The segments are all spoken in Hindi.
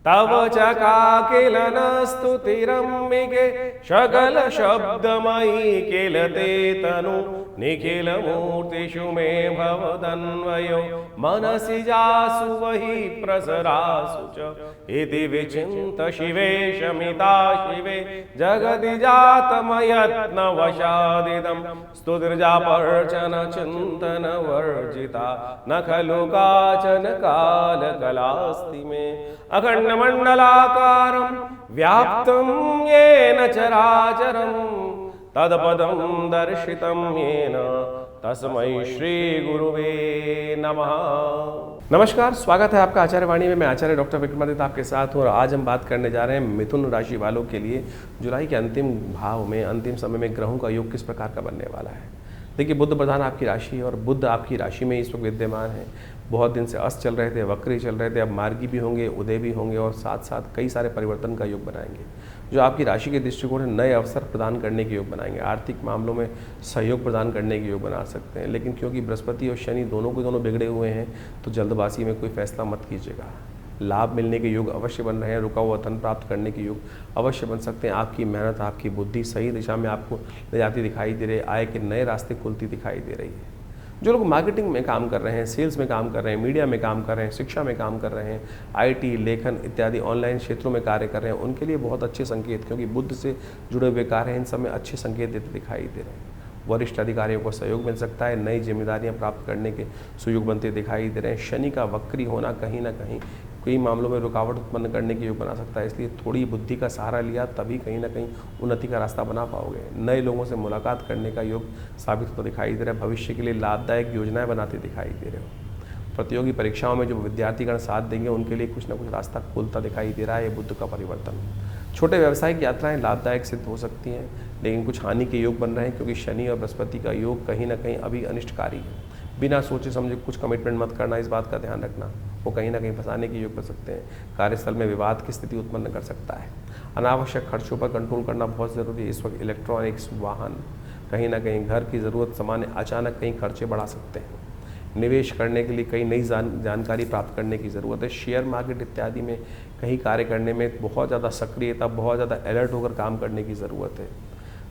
तव चकाकिलन स्तुतिरम्बिके सकल शब्दमयी किल ते तनु निखिल मूर्तिषु मे भवदन्वयो मनसि जासु वही प्रसरासु च इति विचिन्त शिवे शमिता शिवे जगति जातमयत्न वशादिदं स्तुतिर्जापर्चन चिन्तन वर्जिता न खलु काचन कालकलास्ति मे अखंड मंडलाकारं व्याप्तं येन चराचरं तत्पदं दर्शितं येन तस्मै श्री गुरुवे नमः। नमस्कार, स्वागत है आपका आचार्य वाणी में। मैं आचार्य डॉक्टर विक्रमादित्य आपके साथ हूँ और आज हम बात करने जा रहे हैं मिथुन राशि वालों के लिए जुलाई के अंतिम भाव में, अंतिम समय में ग्रहों का योग किस प्रकार का बनने वाला है। देखिए, बुध प्रधान आपकी राशि और बुध आपकी राशि में इस वक्त विद्यमान है। बहुत दिन से अस्त चल रहे थे, वक्री चल रहे थे, अब मार्गी भी होंगे, उदय भी होंगे और साथ साथ कई सारे परिवर्तन का योग बनाएंगे जो आपकी राशि के दृष्टिकोण से नए अवसर प्रदान करने के योग बनाएंगे। आर्थिक मामलों में सहयोग प्रदान करने के योग बना सकते हैं, लेकिन क्योंकि बृहस्पति और शनि दोनों के दोनों बिगड़े हुए हैं तो जल्दबाजी में कोई फैसला मत कीजिएगा। लाभ मिलने के योग अवश्य बन रहे हैं, रुका हुआ धन प्राप्त करने के योग अवश्य बन सकते हैं। आपकी मेहनत, आपकी बुद्धि सही दिशा में आपको ले जाती दिखाई दे रही है, आय के नए रास्ते खुलती दिखाई दे रही है। जो लोग मार्केटिंग में काम कर रहे हैं, सेल्स में काम कर रहे हैं, मीडिया में काम कर रहे हैं, शिक्षा में काम कर रहे हैं, आईटी, लेखन इत्यादि ऑनलाइन क्षेत्रों में कार्य कर रहे हैं, उनके लिए बहुत अच्छे संकेत, क्योंकि बुध से जुड़े हुए कार्य हैं, इन सब में अच्छे संकेत देते दिखाई दे रहे हैं। वरिष्ठ अधिकारियों को सहयोग मिल सकता है, नई जिम्मेदारियां प्राप्त करने के सुयोग बनते दिखाई दे रहे हैं। शनि का वक्री होना कहीं ना कहीं कई मामलों में रुकावट उत्पन्न करने के योग बना सकता है, इसलिए थोड़ी बुद्धि का सहारा लिया तभी कहीं ना कहीं उन्नति का रास्ता बना पाओगे। नए लोगों से मुलाकात करने का योग साबित होता दिखाई दे रहा है। भविष्य के लिए लाभदायक योजनाएं बनाते दिखाई दे रहे हो। प्रतियोगी परीक्षाओं में जो विद्यार्थीगण साथ देंगे उनके लिए कुछ ना कुछ रास्ता खुलता दिखाई दे रहा है। ये बुध का परिवर्तन। छोटे व्यावसायिक यात्राएं लाभदायक सिद्ध हो सकती हैं, लेकिन कुछ हानि के योग बन रहे हैं, क्योंकि शनि और बृहस्पति का योग कहीं ना कहीं अभी अनिष्टकारी है। बिना सोचे समझे कुछ कमिटमेंट मत करना, इस बात का ध्यान रखना, वो कहीं ना कहीं फंसाने के योग कर सकते हैं। कार्यस्थल में विवाद की स्थिति उत्पन्न कर सकता है। अनावश्यक खर्चों पर कंट्रोल करना बहुत ज़रूरी है। इस वक्त इलेक्ट्रॉनिक्स, वाहन, कहीं ना कहीं घर की ज़रूरत सामान अचानक कहीं खर्चे बढ़ा सकते हैं। निवेश करने के लिए कई नई जानकारी प्राप्त करने की ज़रूरत है। शेयर मार्केट इत्यादि में कहीं कार्य करने में बहुत ज़्यादा सक्रियता, बहुत ज़्यादा अलर्ट होकर काम करने की ज़रूरत है।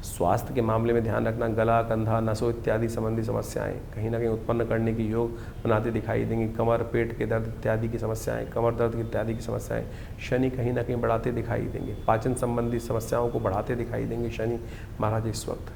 स्वास्थ्य के मामले में ध्यान रखना, गला, कंधा, नसों इत्यादि संबंधी समस्याएं कहीं ना कहीं उत्पन्न करने की योग बनाते दिखाई देंगी। कमर, पेट के दर्द इत्यादि की समस्याएं, कमर दर्द इत्यादि की समस्याएं शनि कहीं ना कहीं बढ़ाते दिखाई देंगे। पाचन संबंधी समस्याओं को बढ़ाते दिखाई देंगे शनि महाराज इस वक्त।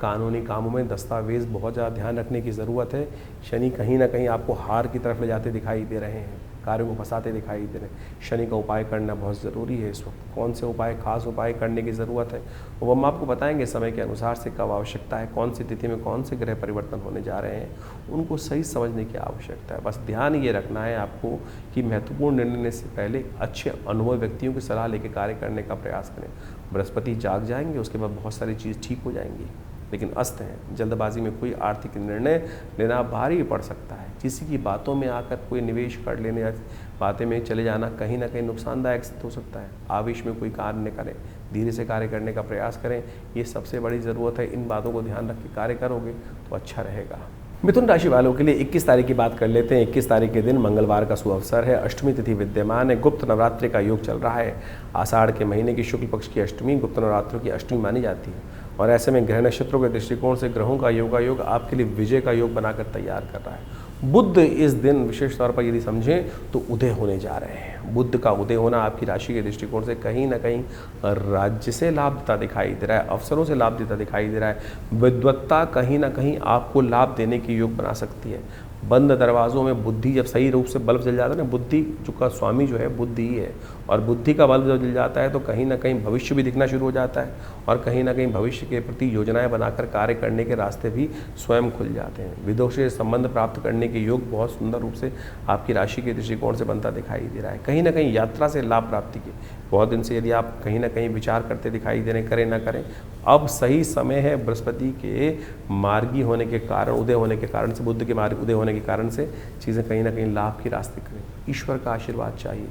कानूनी कामों में दस्तावेज बहुत ज़्यादा ध्यान रखने की ज़रूरत है। शनि कहीं ना कहीं आपको हार की तरफ ले जाते दिखाई दे रहे हैं, कार्यों को फंसाते दिखाई दे रहे हैं। शनि का उपाय करना बहुत ज़रूरी है इस वक्त। कौन से उपाय, खास उपाय करने की ज़रूरत है वो हम आपको बताएंगे समय के अनुसार से, कब आवश्यकता है, कौन सी तिथि में कौन से ग्रह परिवर्तन होने जा रहे हैं, उनको सही समझने की आवश्यकता है। बस ध्यान ये रखना है आपको कि महत्वपूर्ण निर्णय लेने से पहले अच्छे अनुभवी व्यक्तियों की सलाह लेकर कार्य करने का प्रयास करें। बृहस्पति जाग जाएंगे, उसके बाद बहुत सारी चीज़ ठीक हो जाएंगी, लेकिन अस्त हैं। जल्दबाजी में कोई आर्थिक निर्णय लेना भारी पड़ सकता है। किसी की बातों में आकर कोई निवेश कर लेने या बातें में चले जाना कहीं ना कहीं नुकसानदायक सिद्ध हो सकता है। आवेश में कोई कार्य न करें, धीरे से कार्य करने का प्रयास करें, ये सबसे बड़ी ज़रूरत है। इन बातों को ध्यान रख के कार्य करोगे तो अच्छा रहेगा। मिथुन राशि वालों के लिए 21 तारीख की बात कर लेते हैं। 21 तारीख के दिन मंगलवार का शुभ अवसर है। अष्टमी तिथि विद्यमान है। गुप्त नवरात्रि का योग चल रहा है। आषाढ़ के महीने की शुक्ल पक्ष की अष्टमी गुप्त नवरात्रों की अष्टमी मानी जाती है, और ऐसे में ग्रह नक्षत्रों के दृष्टिकोण से ग्रहों का योग आपके लिए विजय का योग बनाकर तैयार कर रहा है। बुध इस दिन विशेष तौर पर यदि समझें तो उदय होने जा रहे हैं। बुध का उदय होना आपकी राशि के दृष्टिकोण से कहीं ना कहीं राज्य से लाभ देता दिखाई दे रहा है, अवसरों से लाभ देता दिखाई दे रहा है। विद्वत्ता कहीं ना कहीं आपको लाभ देने की योग बना सकती है। बंद दरवाज़ों में बुद्धि जब सही रूप से बल्ब जल जाता है ना, बुद्धि का स्वामी जो है बुद्धि ही है, और बुद्धि का बल्ब जब जल जाता है तो कहीं ना कहीं भविष्य भी दिखना शुरू हो जाता है, और कहीं ना कहीं भविष्य के प्रति योजनाएं बनाकर कार्य करने के रास्ते भी स्वयं खुल जाते हैं। विदेश से संबंध प्राप्त करने के योग बहुत सुंदर रूप से आपकी राशि के दृष्टिकोण से बनता दिखाई दे रहा है। कहीं ना कहीं यात्रा से लाभ प्राप्ति के बहुत दिन से यदि आप कहीं ना कहीं विचार करते दिखाई दे रहे, करें ना करें, अब सही समय है। बृहस्पति के मार्गी होने के कारण, उदय होने के कारण से, बुध के मार्ग उदय होने के कारण से चीज़ें कहीं ना कहीं लाभ के रास्ते करें। ईश्वर का आशीर्वाद चाहिए,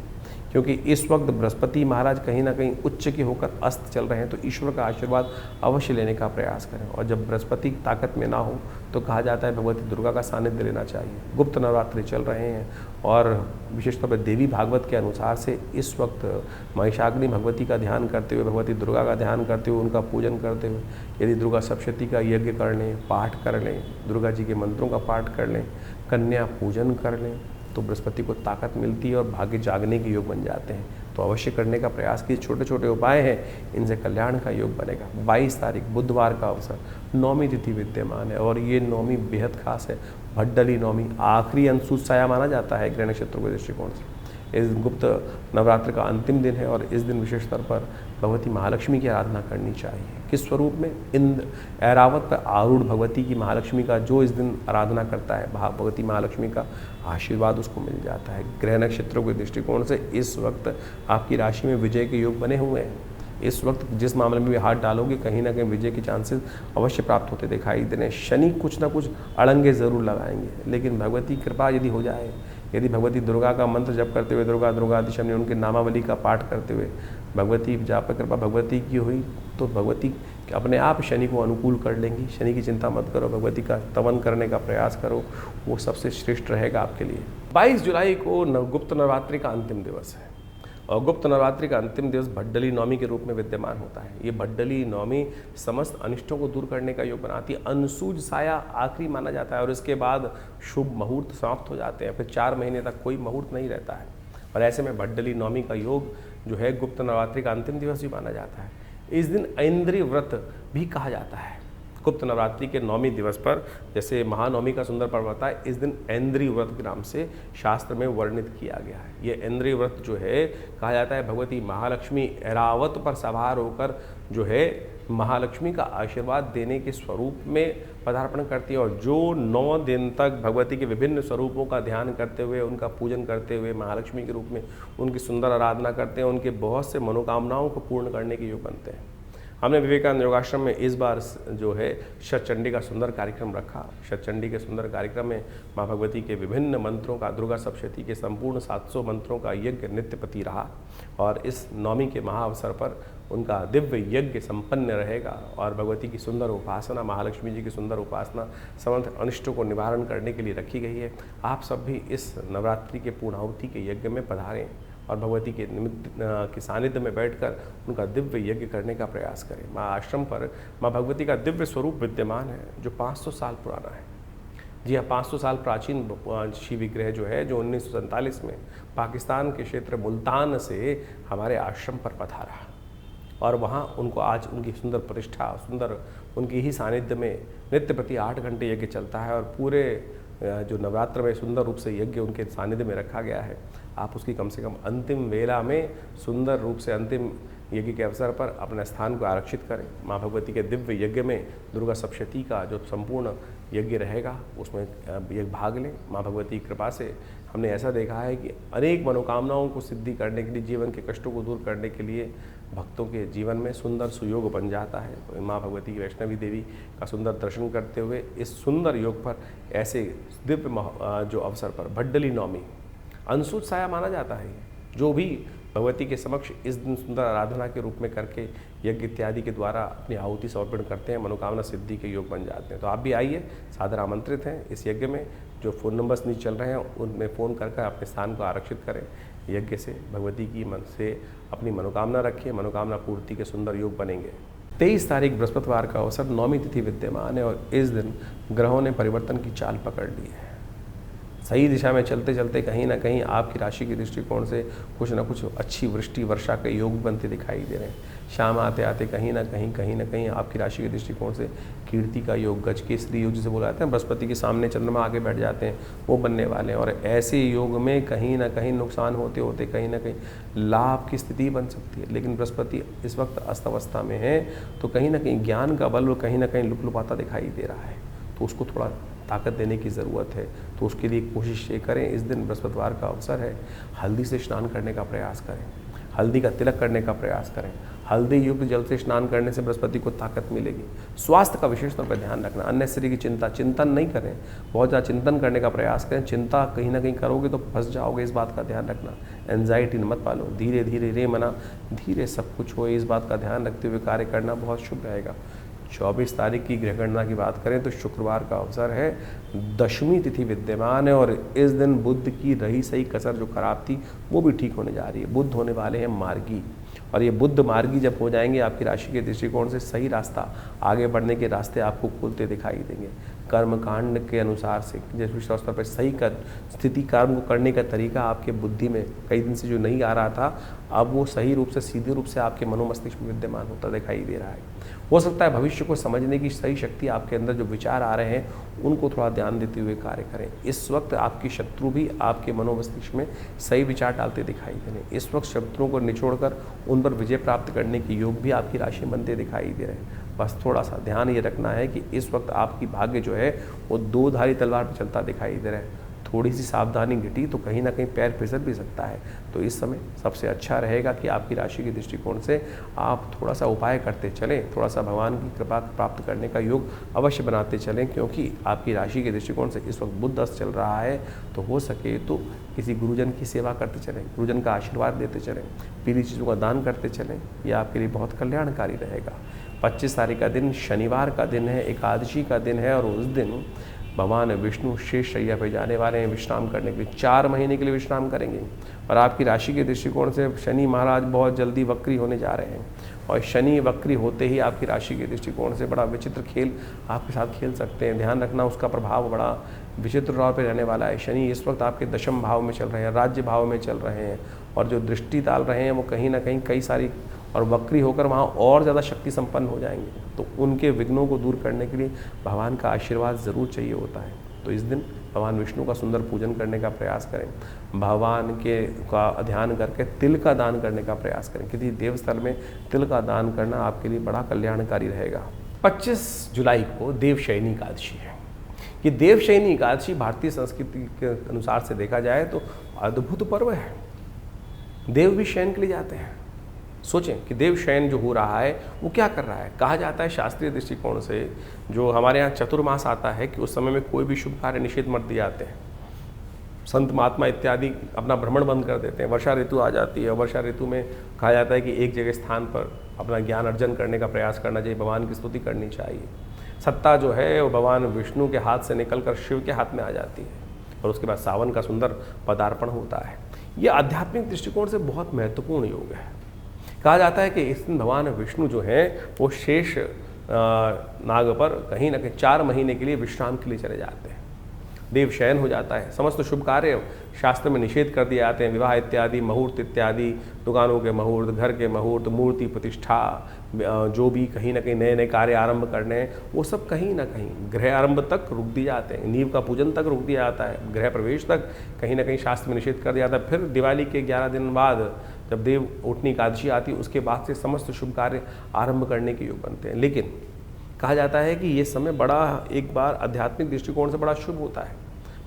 क्योंकि इस वक्त बृहस्पति महाराज कहीं ना कहीं उच्च के होकर अस्त चल रहे हैं, तो ईश्वर का आशीर्वाद अवश्य लेने का प्रयास करें। और जब बृहस्पति ताकत में ना हो तो कहा जाता है भगवती दुर्गा का सानिध्य लेना चाहिए। गुप्त नवरात्रि चल रहे हैं और विशेष तौर पर देवी भागवत के अनुसार से इस वक्त महिषाग्नि भगवती का ध्यान करते हुए, भगवती दुर्गा का ध्यान करते हुए, उनका पूजन करते हुए यदि दुर्गा सप्तशती का यज्ञ कर लें, पाठ कर लें, दुर्गा जी के मंत्रों का पाठ कर लें, कन्या पूजन कर लें, तो बृहस्पति को ताकत मिलती है और भाग्य जागने के योग बन जाते हैं। तो अवश्य करने का प्रयास कीजिए। छोटे छोटे उपाय हैं, इनसे कल्याण का योग बनेगा। 22 तारीख बुधवार का अवसर, नौमी तिथि विद्यमान है और ये नौमी बेहद खास है। भट्टली नौमी आखिरी अंशुसाया माना जाता है ग्रह नक्षत्रों के दृष्टिकोण से। इस गुप्त नवरात्र का अंतिम दिन है और इस दिन विशेष तौर पर भगवती महालक्ष्मी की आराधना करनी चाहिए। किस स्वरूप में? इंद्र ऐरावत पर आरूढ़ भगवती की महालक्ष्मी का जो इस दिन आराधना करता है, भगवती महालक्ष्मी का आशीर्वाद उसको मिल जाता है। ग्रह नक्षत्रों के दृष्टिकोण से इस वक्त आपकी राशि में विजय के योग बने हुए हैं। इस वक्त जिस मामले में भी हाथ डालोगे कहीं ना कहीं विजय के चांसेस अवश्य प्राप्त होते दिखाई दे रहे हैं। शनि कुछ ना कुछ अड़ंगे ज़रूर लगाएंगे, लेकिन भगवती कृपा यदि हो जाए, यदि भगवती दुर्गा का मंत्र जप करते हुए, दुर्गा दुर्गा आदिशनि उनके नामावली का पाठ करते हुए भगवती जहाँ पर कृपा भगवती की हुई तो भगवती अपने आप शनि को अनुकूल कर लेंगी। शनि की चिंता मत करो, भगवती का स्तवन करने का प्रयास करो, वो सबसे श्रेष्ठ रहेगा आपके लिए। 22 जुलाई को गुप्त नवरात्रि का अंतिम दिवस है और गुप्त नवरात्रि का अंतिम दिवस भट्टली नौमी के रूप में विद्यमान होता है। ये भट्टली नौमी समस्त अनिष्टों को दूर करने का योग बनाती है। अंशुज साया आखिरी माना जाता है और इसके बाद शुभ मुहूर्त समाप्त हो जाते हैं। फिर 4 महीने तक कोई मुहूर्त नहीं रहता है और ऐसे में भट्टली नौमी का योग जो है गुप्त नवरात्रि का अंतिम दिवस भी माना जाता है। इस दिन ऐन्द्रिय व्रत भी कहा जाता है। गुप्त नवरात्रि के नौमी दिवस पर जैसे महानवमी का सुंदर पर्व होता है, इस दिन ऐन्द्रिय व्रत के नाम से शास्त्र में वर्णित किया गया है। ये ऐन्द्रिय व्रत जो है कहा जाता है भगवती महालक्ष्मी ऐरावत पर सवार होकर जो है महालक्ष्मी का आशीर्वाद देने के स्वरूप में पदार्पण करती है और जो 9 दिन तक भगवती के विभिन्न स्वरूपों का ध्यान करते हुए, उनका पूजन करते हुए महालक्ष्मी के रूप में उनकी सुंदर आराधना करते हैं, उनके बहुत से मनोकामनाओं को पूर्ण करने के योग बनते हैं। हमने विवेकानंद योगाश्रम में इस बार जो है शतचंडी का सुंदर कार्यक्रम रखा। शतचंडी के सुंदर कार्यक्रम में माँ भगवती के विभिन्न मंत्रों का, दुर्गा सप्तशती के संपूर्ण 700 मंत्रों का यज्ञ नित्य प्रति रहा और इस नौमी के महाअवसर पर उनका दिव्य यज्ञ संपन्न रहेगा और भगवती की सुंदर उपासना, महालक्ष्मी जी की सुंदर उपासना समस्त अनिष्टों को निवारण करने के लिए रखी गई है। आप सब भी इस नवरात्रि के पूर्णाहुति के यज्ञ में पधारें और भगवती के निमित्त के सानिध्य में बैठकर उनका दिव्य यज्ञ करने का प्रयास करें। माँ आश्रम पर माँ भगवती का दिव्य स्वरूप विद्यमान है जो 500 साल पुराना है। जी हाँ, 500 साल प्राचीन शिव विग्रह जो है, जो 1947 में पाकिस्तान के क्षेत्र मुल्तान से हमारे आश्रम पर पधारा और वहाँ उनको आज उनकी सुंदर प्रतिष्ठा, सुंदर उनकी ही सानिध्य में नित्य प्रति 8 घंटे यज्ञ चलता है और पूरे जो नवरात्र में सुंदर रूप से यज्ञ उनके सानिध्य में रखा गया है। आप उसकी कम से कम अंतिम वेला में सुंदर रूप से अंतिम यज्ञ के अवसर पर अपने स्थान को आरक्षित करें। माँ भगवती के दिव्य यज्ञ में दुर्गा सप्तशती का जो संपूर्ण यज्ञ रहेगा उसमें एक भाग लें। माँ भगवती की कृपा से हमने ऐसा देखा है कि अनेक मनोकामनाओं को सिद्धि करने के लिए, जीवन के कष्टों को दूर करने के लिए भक्तों के जीवन में सुंदर सुयोग बन जाता है। तो माँ भगवती की वैष्णवी देवी का सुंदर दर्शन करते हुए इस सुंदर योग पर ऐसे दिव्य जो अवसर पर भट्टली नौमी अंशुज साया माना जाता है। जो भी भगवती के समक्ष इस दिन सुंदर आराधना के रूप में करके यज्ञ इत्यादि के द्वारा अपनी आहुति समर्पण करते हैं, मनोकामना सिद्धि के योग बन जाते हैं। तो आप भी आइए, सादर आमंत्रित हैं इस यज्ञ में। जो फ़ोन नंबर्स नीचे चल रहे हैं उनमें फ़ोन करके अपने स्थान को आरक्षित करें। यज्ञ से भगवती की मन से अपनी मनोकामना रखिए, मनोकामना पूर्ति के सुंदर योग बनेंगे। 23 तारीख बृहस्पतिवार का अवसर, नौमी तिथि विद्यमान है और इस दिन ग्रहों ने परिवर्तन की चाल पकड़ ली है। सही दिशा में चलते चलते कहीं ना कहीं आपकी राशि के दृष्टिकोण से कुछ ना कुछ अच्छी वृष्टि वर्षा के योग बनते दिखाई दे रहे हैं। शाम आते आते कहीं ना कहीं आपकी राशि के दृष्टिकोण से कीर्ति का योग, गजकेसरी योग जिसे बोला जाता है, बृहस्पति के सामने चंद्रमा आगे बैठ जाते हैं, वो बनने वाले हैं। और ऐसे योग में कहीं ना कहीं नुकसान होते होते कहीं ना कहीं लाभ की स्थिति बन सकती है। लेकिन बृहस्पति इस वक्त अस्त अवस्था में है तो कहीं ना कहीं ज्ञान का बल कहीं ना कहीं लुपलुपाता दिखाई दे रहा है, तो उसको थोड़ा ताकत देने की ज़रूरत है। तो उसके लिए कोशिश ये करें, इस दिन बृहस्पतिवार का अवसर है, हल्दी से स्नान करने का प्रयास करें। हल्दी का तिलक करने का प्रयास करें। हल्दी युक्त जल से स्नान करने से बृहस्पति को ताकत मिलेगी। स्वास्थ्य का विशेष तौर पर ध्यान रखना। अननेसेसरी की चिंतन नहीं करें, बहुत ज़्यादा चिंतन करने का प्रयास करें। चिंता कहीं ना कहीं करोगे तो फंस जाओगे, इस बात का ध्यान रखना। एंजाइटी मत पालो, धीरे धीरे रे मना धीरे सब कुछ हो, इस बात का ध्यान रखते हुए कार्य करना बहुत शुभ रहेगा। 24 तारीख की ग्रह गणना की बात करें तो शुक्रवार का अवसर है, दशमी तिथि विद्यमान है और इस दिन बुध की रही सही कसर जो खराब थी वो भी ठीक होने जा रही है। बुध होने वाले हैं मार्गी, और ये बुध मार्गी जब हो जाएंगे आपकी राशि के दृष्टिकोण से सही रास्ता, आगे बढ़ने के रास्ते आपको खुलते दिखाई देंगे। कर्म कांड के अनुसार से जैसे विशेष तौर पर सही स्थिति कर्म को करने का तरीका आपके बुद्धि में कई दिन से जो नहीं आ रहा था, अब वो सही रूप से सीधे रूप से आपके मनोमस्तिष्क में विद्यमान होता दिखाई दे रहा है। हो सकता है भविष्य को समझने की सही शक्ति आपके अंदर जो विचार आ रहे हैं उनको थोड़ा ध्यान देते हुए कार्य करें। इस वक्त आपकी शत्रु भी आपके मनोमस्तिष्क में सही विचार डालते दिखाई दे रहे हैं। इस वक्त शत्रुओं को निचोड़कर उन पर विजय प्राप्त करने के योग भी आपकी राशि में बनते दिखाई दे रहे हैं। बस थोड़ा सा ध्यान ये रखना है कि इस वक्त आपकी भाग्य जो है वो दो धारी तलवार पर चलता दिखाई दे रहा है। थोड़ी सी सावधानी घटी तो कहीं ना कहीं पैर फिसल भी सकता है। तो इस समय सबसे अच्छा रहेगा कि आपकी राशि के दृष्टिकोण से आप थोड़ा सा उपाय करते चलें, थोड़ा सा भगवान की कृपा प्राप्त करने का योग अवश्य बनाते चलें, क्योंकि आपकी राशि के दृष्टिकोण से इस वक्त बुध दस्त चल रहा है। तो हो सके तो किसी गुरुजन की सेवा करते चलें, गुरुजन का आशीर्वाद देते चलें, पीली चीज़ों का दान करते चलें, यह आपके लिए बहुत कल्याणकारी रहेगा। 25 तारीख का दिन शनिवार का दिन है, एकादशी का दिन है और उस दिन भगवान विष्णु शेष शैया पे जाने वाले हैं विश्राम करने के लिए। 4 महीने के लिए विश्राम करेंगे और आपकी राशि के दृष्टिकोण से शनि महाराज बहुत जल्दी वक्री होने जा रहे हैं और शनि वक्री होते ही आपकी राशि के दृष्टिकोण से बड़ा विचित्र खेल आपके साथ खेल सकते हैं। ध्यान रखना, उसका प्रभाव बड़ा विचित्र तौर पर रहने वाला है। शनि इस वक्त आपके दशम भाव में चल रहे हैं, राज्य भाव में चल रहे हैं और जो दृष्टि डाल रहे हैं वो कहीं ना कहीं कई सारी और वक्री होकर वहाँ और ज़्यादा शक्ति संपन्न हो जाएंगे। तो उनके विघ्नों को दूर करने के लिए भगवान का आशीर्वाद ज़रूर चाहिए होता है। तो इस दिन भगवान विष्णु का सुंदर पूजन करने का प्रयास करें, भगवान के का ध्यान करके तिल का दान करने का प्रयास करें। किसी देवस्थल में तिल का दान करना आपके लिए बड़ा कल्याणकारी रहेगा। 25 जुलाई को देवशयनी एकादशी है। ये देवशयनी एकादशी भारतीय संस्कृति के अनुसार से देखा जाए तो अद्भुत पर्व है। देव भी शयन के लिए जाते हैं। सोचें कि देव शयन जो हो रहा है वो क्या कर रहा है। कहा जाता है शास्त्रीय दृष्टिकोण से, जो हमारे यहाँ चतुर्मास आता है कि उस समय में कोई भी शुभ कार्य निषेध मत दिए जाते हैं। संत महात्मा इत्यादि अपना भ्रमण बंद कर देते हैं। वर्षा ऋतु आ जाती है, वर्षा ऋतु में कहा जाता है कि एक जगह स्थान पर अपना ज्ञान अर्जन करने का प्रयास करना चाहिए, भगवान की स्तुति करनी चाहिए। सत्ता जो है वो भगवान विष्णु के हाथ से निकलकर शिव के हाथ में आ जाती है और उसके बाद सावन का सुंदर पदार्पण होता है। ये आध्यात्मिक दृष्टिकोण से बहुत महत्वपूर्ण योग है। कहा जाता है कि इस दिन भगवान विष्णु जो हैं वो शेष नाग पर कहीं ना कहीं 4 महीने के लिए विश्राम के लिए चले जाते हैं। देव शयन हो जाता है। समस्त शुभ कार्य शास्त्र में निषेध कर दिए जाते हैं। विवाह इत्यादि, मुहूर्त इत्यादि, दुकानों के मुहूर्त, घर के मुहूर्त, मूर्ति प्रतिष्ठा, जो भी कहीं ना कहीं नए नए कार्य आरंभ करने हैं वो सब कहीं ना कहीं गृह आरंभ तक रुक दिए जाते हैं। नींव का पूजन तक रुक दिया जाता है। गृह प्रवेश तक कहीं ना कहीं शास्त्र में निषेध कर दिया जाता है। फिर दिवाली के 11 दिन बाद जब देव उठनी एकादशी आती है उसके बाद से समस्त शुभ कार्य आरंभ करने के योग बनते हैं। लेकिन कहा जाता है कि ये समय बड़ा एक बार आध्यात्मिक दृष्टिकोण से बड़ा शुभ होता है।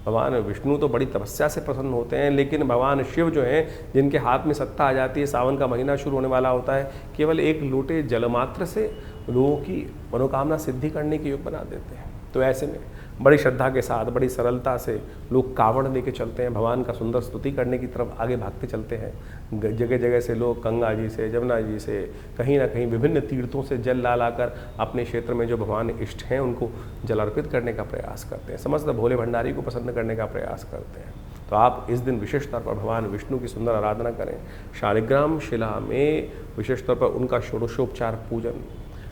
भगवान विष्णु तो बड़ी तपस्या से प्रसन्न होते हैं, लेकिन भगवान शिव जो हैं जिनके हाथ में सत्ता आ जाती है, सावन का महीना शुरू होने वाला होता है, केवल एक लोटे जलमात्र से लोगों की मनोकामना सिद्धि करने के योग बना देते हैं। तो ऐसे में बड़ी श्रद्धा के साथ, बड़ी सरलता से लोग कावड़ लेके चलते हैं, भगवान का सुंदर स्तुति करने की तरफ आगे भागते चलते हैं। जगह जगह से लोग गंगा जी से, जमुना जी से, कहीं ना कहीं विभिन्न तीर्थों से जल ला लाकर अपने क्षेत्र में जो भगवान इष्ट हैं उनको जल अर्पित करने का प्रयास करते हैं। समस्त भोले भंडारी को प्रसन्न करने का प्रयास करते हैं। तो आप इस दिन विशेष तौर पर भगवान विष्णु की सुंदर आराधना करें। शालिग्राम शिला में विशेष तौर पर उनका षोडशोपचार पूजन,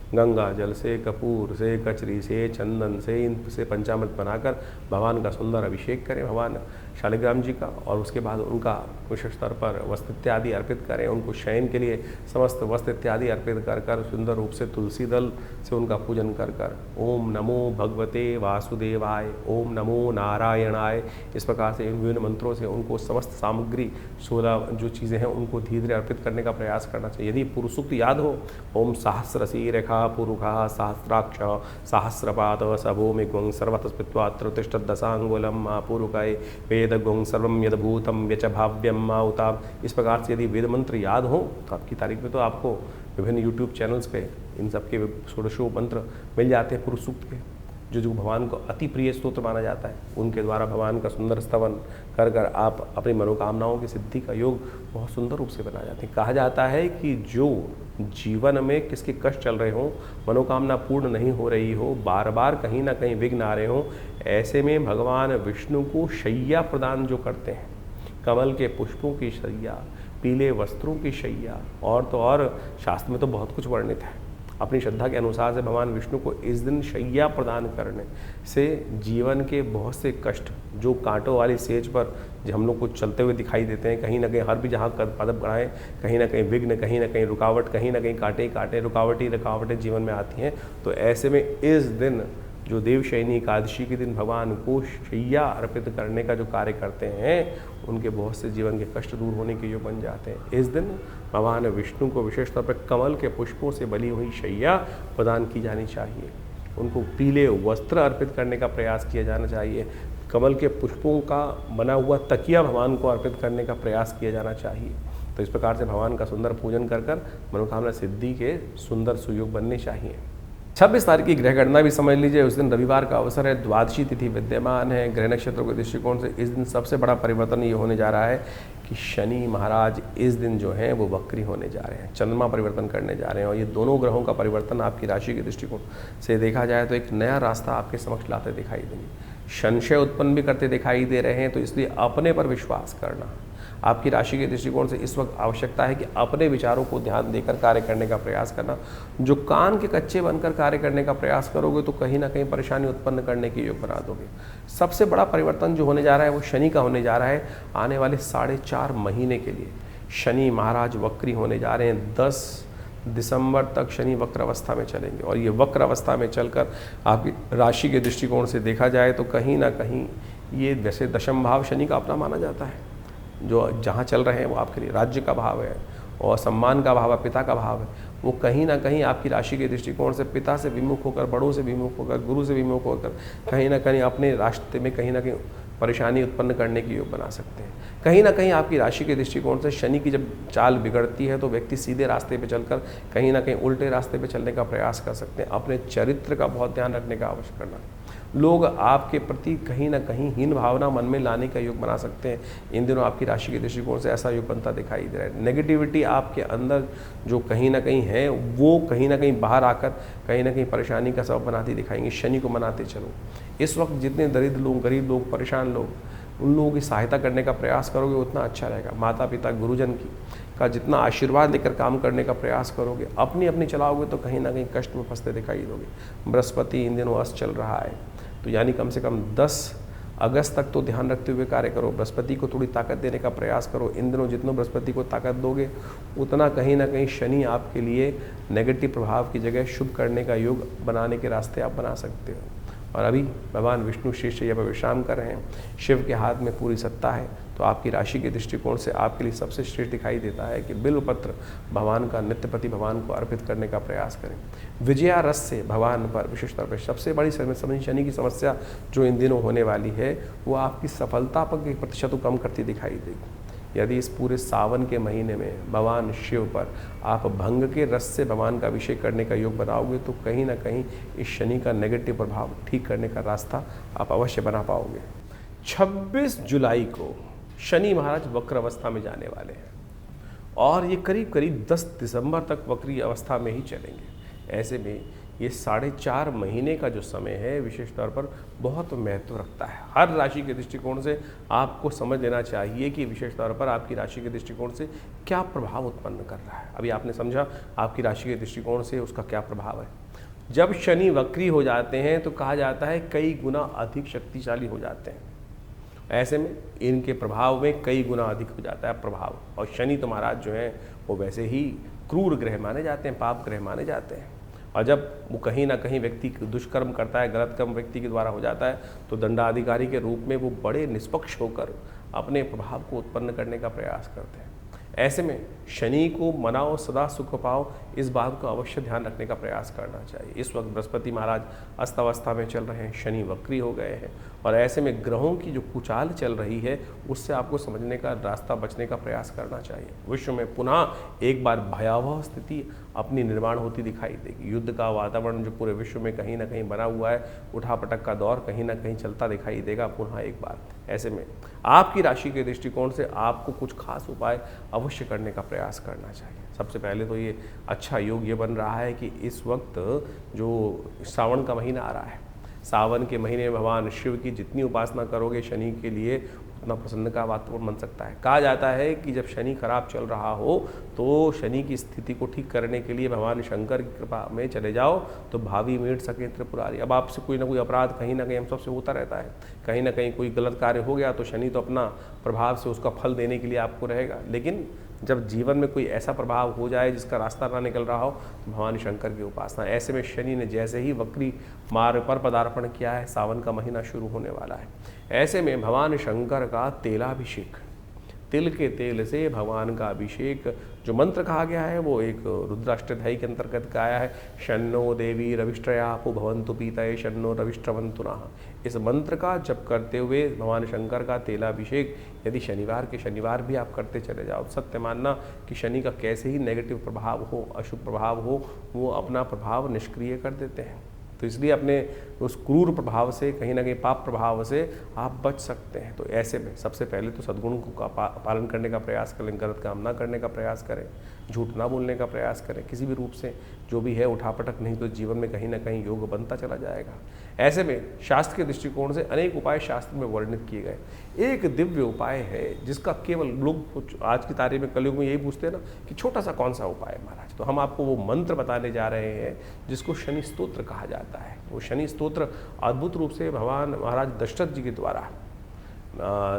गंगा जल से, कपूर से, कचरी से, चंदन से, इन से पंचामृत बनाकर भगवान का सुंदर अभिषेक करें भगवान शालिग्राम जी का, और उसके बाद उनका विशेष स्तर पर वस्त्र इत्यादि अर्पित करें। उनको शयन के लिए समस्त वस्त्र इत्यादि अर्पित कर कर सुंदर रूप से तुलसी दल से उनका पूजन कर कर ओम नमो भगवते वासुदेवाय, ओम नमो नारायणाय, इस प्रकार से इन विभिन्न मंत्रों से उनको समस्त सामग्री 16 जो चीज़ें हैं उनको धीरे धीरे अर्पित करने का प्रयास करना चाहिए। यदि पुरुष सूक्त याद हो, ओम सहस्रसी रेखा पुरुखा सहस्राक्ष सहस्रपाद सभो मिग्वं सर्वतस्पित्वात्र तिष्ठत् दशांगुलम पुरुकाय वेद गुं सर्वम यद भूतम व्यच भाव्यम माउताम। इस प्रकार से यदि वेद मंत्र याद हो तो आपकी तारीख में तो आपको विभिन्न यूट्यूब चैनल्स पे इन सब के षोडशों मंत्र मिल जाते हैं। पुरुष सूक्त के जो भगवान को अति प्रिय स्तोत्र माना जाता है, उनके द्वारा भगवान का सुंदर स्तवन कर कर आप अपनी मनोकामनाओं की सिद्धि का योग बहुत सुंदर रूप से बना जाते हैं। कहा जाता है कि जो जीवन में किसके कष्ट चल रहे हों, मनोकामना पूर्ण नहीं हो रही हो, बार बार कहीं ना कहीं विघ्न आ रहे हों, ऐसे में भगवान विष्णु को शैया प्रदान जो करते हैं, कमल के पुष्पों की शैया, पीले वस्त्रों की शैया, और तो और शास्त्र में तो बहुत कुछ वर्णित है। अपनी श्रद्धा के अनुसार से भगवान विष्णु को इस दिन शैया प्रदान करने से जीवन के बहुत से कष्ट जो कांटों वाली सेज पर जो हम लोग को चलते हुए दिखाई देते हैं, कहीं ना कहीं हर भी जहाँ कदम बढ़ाएं कहीं ना कहीं विघ्न, कहीं ना कहीं रुकावट, कहीं ना कहीं कांटे कांटे रुकावटें जीवन में आती हैं। तो ऐसे में इस दिन जो देवशयनी एकादशी के दिन भगवान को शैया अर्पित करने का जो कार्य करते हैं, उनके बहुत से जीवन के कष्ट दूर होने के योग बन जाते हैं। इस दिन भगवान विष्णु को विशेष तौर पर कमल के पुष्पों से बनी हुई शैया प्रदान की जानी चाहिए। उनको पीले वस्त्र अर्पित करने का प्रयास किया जाना चाहिए। कमल के पुष्पों का बना हुआ तकिया भगवान को अर्पित करने का प्रयास किया जाना चाहिए। तो इस प्रकार से भगवान का सुंदर पूजन कर मनोकामना सिद्धि के सुंदर सुयोग बनने चाहिए। 26 तारीख की ग्रह गणना भी समझ लीजिए। उस दिन रविवार का अवसर है, द्वादशी तिथि विद्यमान है। ग्रह नक्षत्रों के दृष्टिकोण से इस दिन सबसे बड़ा परिवर्तन ये होने जा रहा है कि शनि महाराज इस दिन जो हैं वो वक्री होने जा रहे हैं, चंद्रमा परिवर्तन करने जा रहे हैं। और ये दोनों ग्रहों का परिवर्तन आपकी राशि के दृष्टिकोण से देखा जाए तो एक नया रास्ता आपके समक्ष लाते दिखाई देंगे, संशय उत्पन्न भी करते दिखाई दे रहे हैं। तो इसलिए अपने पर विश्वास करना आपकी राशि के दृष्टिकोण से इस वक्त आवश्यकता है कि अपने विचारों को ध्यान देकर कार्य करने का प्रयास करना। जो कान के कच्चे बनकर कार्य करने का प्रयास करोगे तो कहीं ना कहीं परेशानी उत्पन्न करने के योग बना दोगे। सबसे बड़ा परिवर्तन जो होने जा रहा है वो शनि का होने जा रहा है। आने वाले 4.5 महीने के लिए शनि महाराज वक्री होने जा रहे हैं। 10 दिसंबर तक शनि वक्र अवस्था में चलेंगे और ये वक्र अवस्था में चलकर आपकी राशि के दृष्टिकोण से देखा जाए तो कहीं ना कहीं ये वैसे दशम भाव शनि का अपना माना जाता है। जो जहाँ चल रहे हैं वो आपके लिए राज्य का भाव है और सम्मान का भाव है, पिता का भाव है। वो कहीं ना कहीं आपकी राशि के दृष्टिकोण से पिता से विमुख होकर, बड़ों से विमुख होकर, गुरु से विमुख होकर कहीं ना कहीं अपने रास्ते में कहीं ना कहीं परेशानी उत्पन्न करने की योग बना सकते हैं। कहीं ना कहीं आपकी राशि के दृष्टिकोण से शनि की जब चाल बिगड़ती है तो व्यक्ति सीधे रास्ते पे चलकर कहीं ना कहीं उल्टे रास्ते पे चलने का प्रयास कर सकते हैं। अपने चरित्र का बहुत ध्यान रखने का आवश्यक करना। लोग आपके प्रति कहीं ना कहीं हीन भावना मन में लाने का योग बना सकते हैं। इन दिनों आपकी राशि के दृष्टिकोण से ऐसा योग बनता दिखाई दे रहा है। नेगेटिविटी आपके अंदर जो कहीं ना कहीं है वो कहीं ना कहीं बाहर आकर कहीं ना कहीं परेशानी का सबब बनाती दिखाएंगे। शनि को मनाते चलो। इस वक्त जितने दरिद्र लोग, गरीब लोग, परेशान लोग, उन लोगों की सहायता करने का प्रयास करोगे उतना अच्छा रहेगा। माता पिता, गुरुजन की का जितना आशीर्वाद लेकर काम करने का प्रयास करोगे, अपनी अपनी चलाओगे तो कहीं ना कहीं कष्ट में फंसते दिखाई दोगे। बृहस्पति इन दिनों अस्त चल रहा है, तो यानी कम से कम 10 अगस्त तक तो ध्यान रखते हुए कार्य करो। बृहस्पति को थोड़ी ताकत देने का प्रयास करो। इन दिनों जितना बृहस्पति को ताकत दोगे उतना कहीं ना कहीं शनि आपके लिए नेगेटिव प्रभाव की जगह शुभ करने का योग बनाने के रास्ते आप बना सकते हो। और अभी भगवान विष्णु शैया पर विश्राम कर रहे हैं। शिव के हाथ में पूरी सत्ता है, तो आपकी राशि के दृष्टिकोण से आपके लिए सबसे श्रेष्ठ दिखाई देता है कि बिल्वपत्र भगवान का नित्यपति भगवान को अर्पित करने का प्रयास करें। विजया रस से भगवान पर विशेष तौर पर सबसे बड़ी शनि की समस्या जो इन दिनों होने वाली है वो आपकी सफलता पर प्रतिशत को कम करती दिखाई देगी। यदि इस पूरे सावन के महीने में भगवान शिव पर आप भंग के रस से भगवान का अभिषेक करने का योग बनाओगे तो कहीं ना कहीं इस शनि का नेगेटिव प्रभाव ठीक करने का रास्ता आप अवश्य बना पाओगे। 26 जुलाई को शनि महाराज वक्र अवस्था में जाने वाले हैं और ये करीब करीब 10 दिसंबर तक वक्री अवस्था में ही चलेंगे। ऐसे में ये 4.5 महीने का जो समय है विशेष तौर पर बहुत महत्व रखता है। हर राशि के दृष्टिकोण से आपको समझ लेना चाहिए कि विशेष तौर पर आपकी राशि के दृष्टिकोण से क्या प्रभाव उत्पन्न कर रहा है। अभी आपने समझा आपकी राशि के दृष्टिकोण से उसका क्या प्रभाव है। जब शनि वक्री हो जाते हैं तो कहा जाता है कई गुना अधिक शक्तिशाली हो जाते हैं। ऐसे में इनके प्रभाव में कई गुना अधिक हो जाता है प्रभाव। और शनि तो महाराज जो हैं वो वैसे ही क्रूर ग्रह माने जाते हैं, पाप ग्रह माने जाते हैं। और जब वो कहीं ना कहीं व्यक्ति दुष्कर्म करता है, गलत कर्म व्यक्ति के द्वारा हो जाता है तो दंडाधिकारी के रूप में वो बड़े निष्पक्ष होकर अपने प्रभाव को उत्पन्न करने का प्रयास करते हैं। ऐसे में शनि को मनाओ, सदा सुख पाओ, इस बात को अवश्य ध्यान रखने का प्रयास करना चाहिए। इस वक्त बृहस्पति महाराज अस्तवस्था में चल रहे हैं, शनि वक्री हो गए हैं, और ऐसे में ग्रहों की जो कुचाल चल रही है उससे आपको समझने का रास्ता, बचने का प्रयास करना चाहिए। विश्व में पुनः एक बार भयावह स्थिति अपनी निर्माण होती दिखाई देगी। युद्ध का वातावरण जो पूरे विश्व में कहीं ना कहीं बना हुआ है, उठापटक का दौर कहीं ना कहीं चलता दिखाई देगा पुनः एक बार। ऐसे में आपकी राशि के दृष्टिकोण से आपको कुछ खास उपाय अवश्य करने का प्रयास करना चाहिए। सबसे पहले तो ये अच्छा योग ये बन रहा है कि इस वक्त जो श्रावण का महीना आ रहा है, सावन के महीने में भगवान शिव की जितनी उपासना करोगे शनि के लिए उतना प्रसन्न का वातावरण बन सकता है। कहा जाता है कि जब शनि खराब चल रहा हो तो शनि की स्थिति को ठीक करने के लिए भगवान शंकर की कृपा में चले जाओ तो भावी मीट सके त्रिपुरारी। अब आपसे कोई ना कोई अपराध कहीं ना कहीं हम सबसे होता रहता है, कहीं ना कहीं कोई गलत कार्य हो गया तो शनि तो अपना प्रभाव से उसका फल देने के लिए आपको रहेगा। लेकिन जब जीवन में कोई ऐसा प्रभाव हो जाए जिसका रास्ता ना निकल रहा हो तो भगवान शंकर की उपासना। ऐसे में शनि ने जैसे ही वक्री मार्ग पर पदार्पण किया है, सावन का महीना शुरू होने वाला है, ऐसे में भगवान शंकर का तेलाभिषेक, तिल के तेल से भगवान का अभिषेक, जो मंत्र कहा गया है वो एक रुद्राष्टध्यायी के अंतर्गत का आया है, शन्नो देवी रविष्ट्रयापो भवन्तु पीतये शन्नो रविष्ट्रवन्तु नः। इस मंत्र का जप करते हुए भगवान शंकर का तेलाभिषेक यदि शनिवार के शनिवार भी आप करते चले जाओ, सत्य मानना कि शनि का कैसे ही नेगेटिव प्रभाव हो, अशुभ प्रभाव हो, वो अपना प्रभाव निष्क्रिय कर देते हैं। तो इसलिए अपने उस क्रूर प्रभाव से, कहीं ना कहीं पाप प्रभाव से आप बच सकते हैं। तो ऐसे में सबसे पहले तो सद्गुण को पालन करने का प्रयास करें, गलत काम ना करने का प्रयास करें, झूठ ना बोलने का प्रयास करें, किसी भी रूप से जो भी है उठापटक नहीं तो जीवन में कहीं ना कहीं योग बनता चला जाएगा। ऐसे में शास्त्र के दृष्टिकोण से अनेक उपाय शास्त्र में वर्णित किए गए। एक दिव्य उपाय है जिसका केवल लोग आज की तारीख में, कलयुग में यही पूछते हैं ना कि छोटा सा कौन सा उपाय है महाराज, तो हम आपको वो मंत्र बताने जा रहे हैं जिसको शनि स्तोत्र कहा जाता है। वो शनि स्तोत्र अद्भुत रूप से भगवान महाराज दशरथ जी के द्वारा,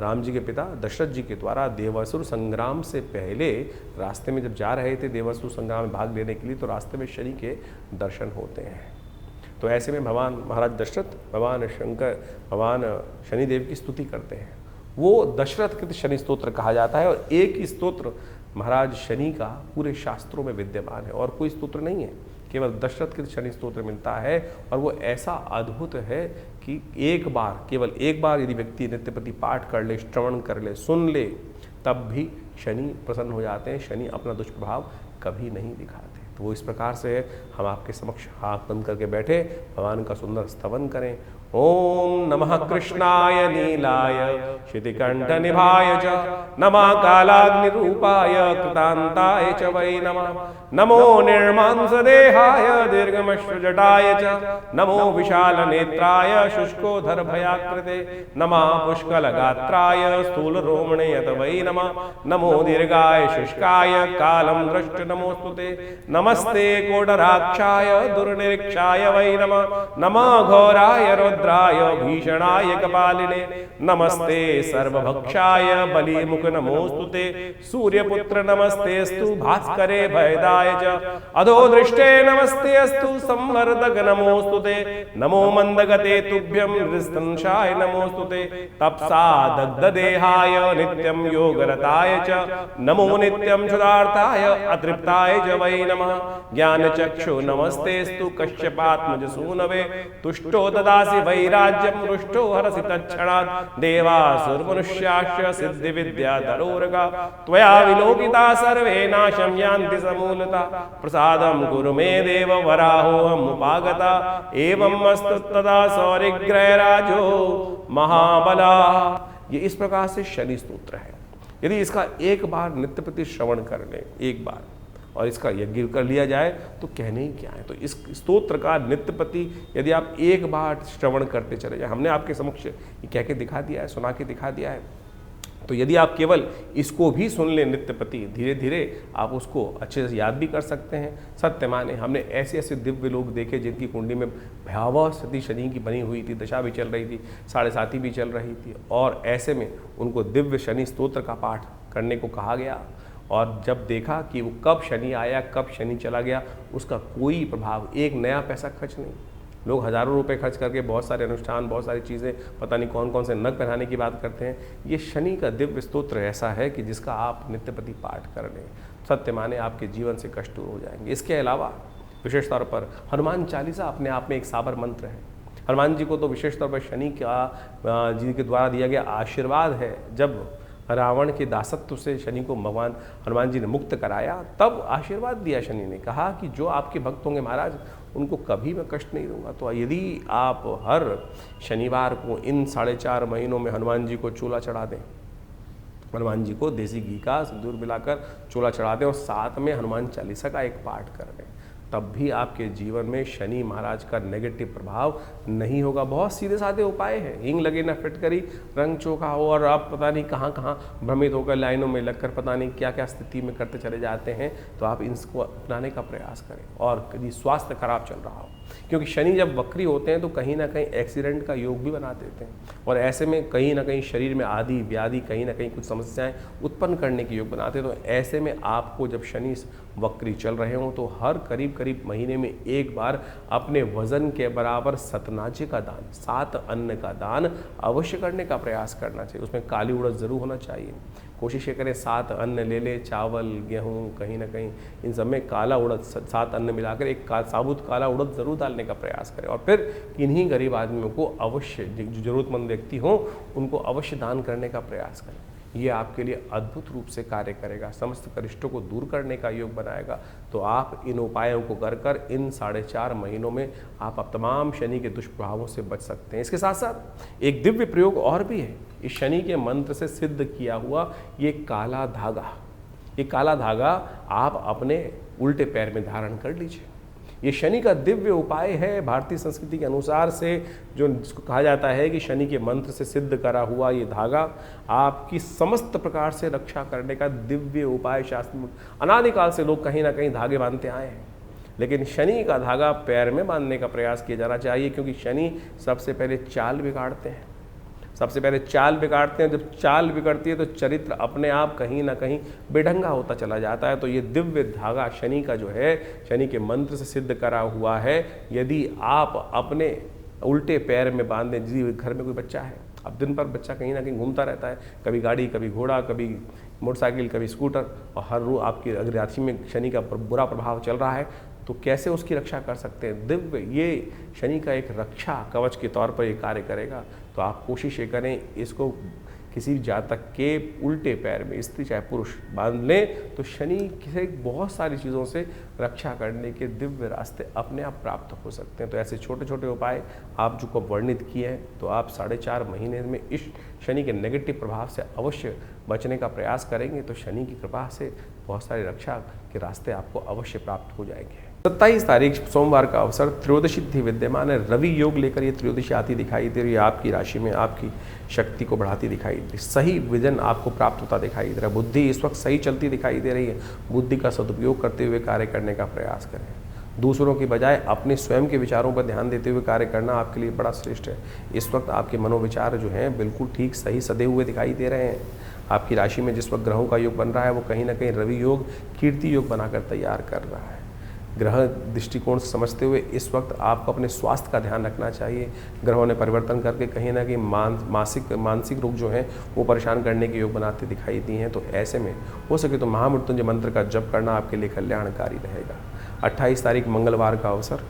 राम जी के पिता दशरथ जी के द्वारा देवासुर संग्राम से पहले रास्ते में जब जा रहे थे देवासुर संग्राम में भाग लेने के लिए, तो रास्ते में शनि के दर्शन होते हैं। तो ऐसे में भगवान महाराज दशरथ भगवान शंकर, भगवान शनिदेव की स्तुति करते हैं। वो दशरथ कृत शनि स्तोत्र कहा जाता है, और एक ही स्तोत्र महाराज शनि का पूरे शास्त्रों में विद्यमान है, और कोई स्तोत्र नहीं है, केवल दशरथ कृत शनि स्तोत्र मिलता है। और वो ऐसा अद्भुत है कि एक बार, केवल एक बार यदि व्यक्ति नित्य प्रति पाठ कर ले, श्रवण कर ले, सुन ले, तब भी शनि प्रसन्न हो जाते हैं, शनि अपना दुष्प्रभाव कभी नहीं दिखाते। तो वो इस प्रकार से हम आपके समक्ष हाथ बंद करके बैठे भगवान का सुंदर स्तवन करें। ओम नमः कृष्णाय नीलाय शितिकंठ निभाय च, नमः कालाग्निरूपाय कृतांताय च वै नमः, नमो निर्मांस देहाय दीर्घमश्रुजटाय च, नमो विशाल नेत्राय शुष्कोधर भयाकृते, नमः पुष्कलगात्राय स्थूल रोमणे यत वै नमः, नमो दीर्घाय शुष्काय कालं दृष्ट नमोस्तुते, नमस्ते कोडराक्षाय दुर्निरीक्षाय वै नमः, नमः घोराय रुद्राय भीषणाय कपालिने, नमस्ते सर्वभक्षाय बलिमुख नमोस्तुते, सूर्यपुत्र नमस्तेस्तु भास्करे भयदाय च, अधोदृष्टे नमस्तेस्तु संवर्धक नमोस्तुते, नमो मंदगते तुभ्यं हृस्तंशाय नमोस्तुते, तपसा दग्धदेहाय नित्यं योगरताय च, नमो नित्यं क्षुधार्ताय अतृप्ताय च वै नमः, ज्ञानचक्षु नमस्तेस्तु कश्यपात्मज सूनवे, तुष्टो ददासि वैराज्यं रुष्टो हरसि तत्क्षणात्, देवासुरमनुष्याश्च सिद्धि विद्या धरोरगा, त्वया विलोकिता सर्वे नाशं यान्ति समूलता, प्रसादं कुरु मे देव वराहोऽहम् उपागता, एवं अस्तु तदा सौरिग्रहराजो महाबला। ये इस प्रकार से शनि स्तोत्र है। यदि इसका एक बार नित्य प्रति श्रवण कर ले, एक बार, और इसका यज्ञ कर लिया जाए तो कहने ही क्या है। तो इस स्तोत्र का नित्य प्रति यदि आप एक बार श्रवण करते चले जाए, हमने आपके समक्ष ये कह के दिखा दिया है, सुना के दिखा दिया है, तो यदि आप केवल इसको भी सुन लें नित्य प्रति, धीरे धीरे आप उसको अच्छे से याद भी कर सकते हैं। सत्य माने हमने ऐसे ऐसे दिव्य लोग देखे जिनकी कुंडली में भयावह स्थिति शनि की बनी हुई थी, दशा भी चल रही थी, 7.5 भी चल रही थी, और ऐसे में उनको दिव्य शनि स्तोत्र का पाठ करने को कहा गया। और जब देखा कि वो कब शनि आया, कब शनि चला गया, उसका कोई प्रभाव, एक नया पैसा खर्च नहीं। लोग हज़ारों रुपए खर्च करके बहुत सारे अनुष्ठान, बहुत सारी चीज़ें, पता नहीं कौन कौन से नग पहनाने की बात करते हैं। ये शनि का दिव्य स्तोत्र ऐसा है कि जिसका आप नित्य प्रति पाठ कर लें सत्य माने आपके जीवन से कष्ट दूर हो जाएंगे। इसके अलावा विशेष तौर पर हनुमान चालीसा अपने आप में एक साबर मंत्र है। हनुमान जी को तो विशेष तौर पर शनि का जी के द्वारा दिया गया आशीर्वाद है। जब रावण के दासत्व से शनि को भगवान हनुमान जी ने मुक्त कराया, तब आशीर्वाद दिया शनि ने, कहा कि जो आपके भक्त होंगे महाराज उनको कभी मैं कष्ट नहीं दूंगा। तो यदि आप हर शनिवार को इन 4.5 महीनों में हनुमान जी को चूल्हा चढ़ा दें, हनुमान जी को देसी घी का सिंदूर मिलाकर चूल्हा चढ़ा दें और साथ में हनुमान चालीसा का एक पाठ कर दें, तब भी आपके जीवन में शनि महाराज का नेगेटिव प्रभाव नहीं होगा। बहुत सीधे साधे उपाय हैं। हींग लगे ना फिटकरी, रंग चोखा हो, और आप पता नहीं कहाँ कहाँ भ्रमित होकर लाइनों में लगकर पता नहीं क्या क्या स्थिति में करते चले जाते हैं। तो आप इसको अपनाने का प्रयास करें। और यदि स्वास्थ्य खराब चल रहा हो, क्योंकि शनि जब वक्री होते हैं तो कहीं ना कहीं एक्सीडेंट का योग भी बना देते हैं, और ऐसे में कहीं ना कहीं शरीर में आदि व्याधि कहीं ना कहीं कुछ समस्याएं उत्पन्न करने के योग बनाते हैं। तो ऐसे में आपको जब शनि वक्री चल रहे हों तो हर करीब महीने में एक बार अपने वजन के बराबर सतनाजे का दान, 7 अन्न का दान अवश्य करने का प्रयास करना चाहिए। उसमें काली उड़द जरूर होना चाहिए। कोशिश ये करें 7 अन्न ले ले, चावल गेहूँ कहीं ना कहीं इन सब में काला उड़द 7 अन्न मिलाकर एक साबुत काला उड़द जरूर डालने का प्रयास करें। और फिर किन्हीं गरीब आदमियों को अवश्य, जो जरूरतमंद व्यक्ति हों उनको अवश्य दान करने का प्रयास करें। ये आपके लिए अद्भुत रूप से कार्य करेगा, समस्त कष्टों को दूर करने का योग बनाएगा। तो आप इन उपायों को कर इन 4.5 महीनों में आप तमाम शनि के दुष्प्रभावों से बच सकते हैं। इसके साथ साथ एक दिव्य प्रयोग और भी है। इस शनि के मंत्र से सिद्ध किया हुआ ये काला धागा, ये काला धागा आप अपने उल्टे पैर में धारण कर लीजिए। ये शनि का दिव्य उपाय है। भारतीय संस्कृति के अनुसार से जो जिसको कहा जाता है कि शनि के मंत्र से सिद्ध करा हुआ ये धागा आपकी समस्त प्रकार से रक्षा करने का दिव्य उपाय। शास्त्र में अनादिकाल से लोग कहीं ना कहीं धागे बांधते आए हैं, लेकिन शनि का धागा पैर में बांधने का प्रयास किया जाना चाहिए, क्योंकि शनि सबसे पहले चाल बिगाड़ते हैं। सबसे पहले चाल बिगाड़ते हैं। जब चाल बिगड़ती है तो चरित्र अपने आप कहीं ना कहीं बेढंगा होता चला जाता है। तो ये दिव्य धागा शनि का जो है, शनि के मंत्र से सिद्ध करा हुआ है। यदि आप अपने उल्टे पैर में बांध दें, जिस घर में कोई बच्चा है, अब दिन पर बच्चा कहीं ना कहीं घूमता रहता है, कभी गाड़ी, कभी घोड़ा, कभी मोटरसाइकिल, कभी स्कूटर, और हर रोज आपकी अगर राशि में शनि का बुरा प्रभाव चल रहा है तो कैसे उसकी रक्षा कर सकते हैं। दिव्य ये शनि का एक रक्षा कवच के तौर पर ये कार्य करेगा। तो आप कोशिश ये करें, इसको किसी जातक के उल्टे पैर में, स्त्री चाहे पुरुष, बांध लें तो शनि से बहुत सारी चीज़ों से रक्षा करने के दिव्य रास्ते अपने आप प्राप्त हो सकते हैं। तो ऐसे छोटे छोटे उपाय आप जो को वर्णित किए हैं, तो आप 4.5 महीने में इस शनि के नेगेटिव प्रभाव से अवश्य बचने का प्रयास करेंगे तो शनि की कृपा से बहुत सारी रक्षा के रास्ते आपको अवश्य प्राप्त हो जाएंगे। 27 तारीख सोमवार का अवसर, त्रयोदशी तिथि विद्यमान है। रवि योग लेकर ये त्रयोदशी आती दिखाई दे रही है। आपकी राशि में आपकी शक्ति को बढ़ाती दिखाई दे रही, सही विजन आपको प्राप्त होता दिखाई दे रहा है। बुद्धि इस वक्त सही चलती दिखाई दे रही है। बुद्धि का सदुपयोग करते हुए कार्य करने का प्रयास करें। दूसरों की बजाय अपने स्वयं के विचारों पर ध्यान देते हुए कार्य करना आपके लिए बड़ा श्रेष्ठ है। इस वक्त आपके मनोविचार जो हैं बिल्कुल ठीक सही सदे हुए दिखाई दे रहे हैं। आपकी राशि में जिस वक्त ग्रहों का योग बन रहा है वो कहीं ना कहीं रवि योग कीर्ति योग बनाकर तैयार कर रहा है। ग्रह दृष्टिकोण से समझते हुए इस वक्त आपको अपने स्वास्थ्य का ध्यान रखना चाहिए। ग्रहों ने परिवर्तन करके कहीं ना कहीं मानसिक रोग जो हैं वो परेशान करने के योग बनाते दिखाई दिए हैं। तो ऐसे में हो सके तो महामृत्युंजय मंत्र का जप करना आपके लिए कल्याणकारी रहेगा। 28 तारीख मंगलवार का अवसर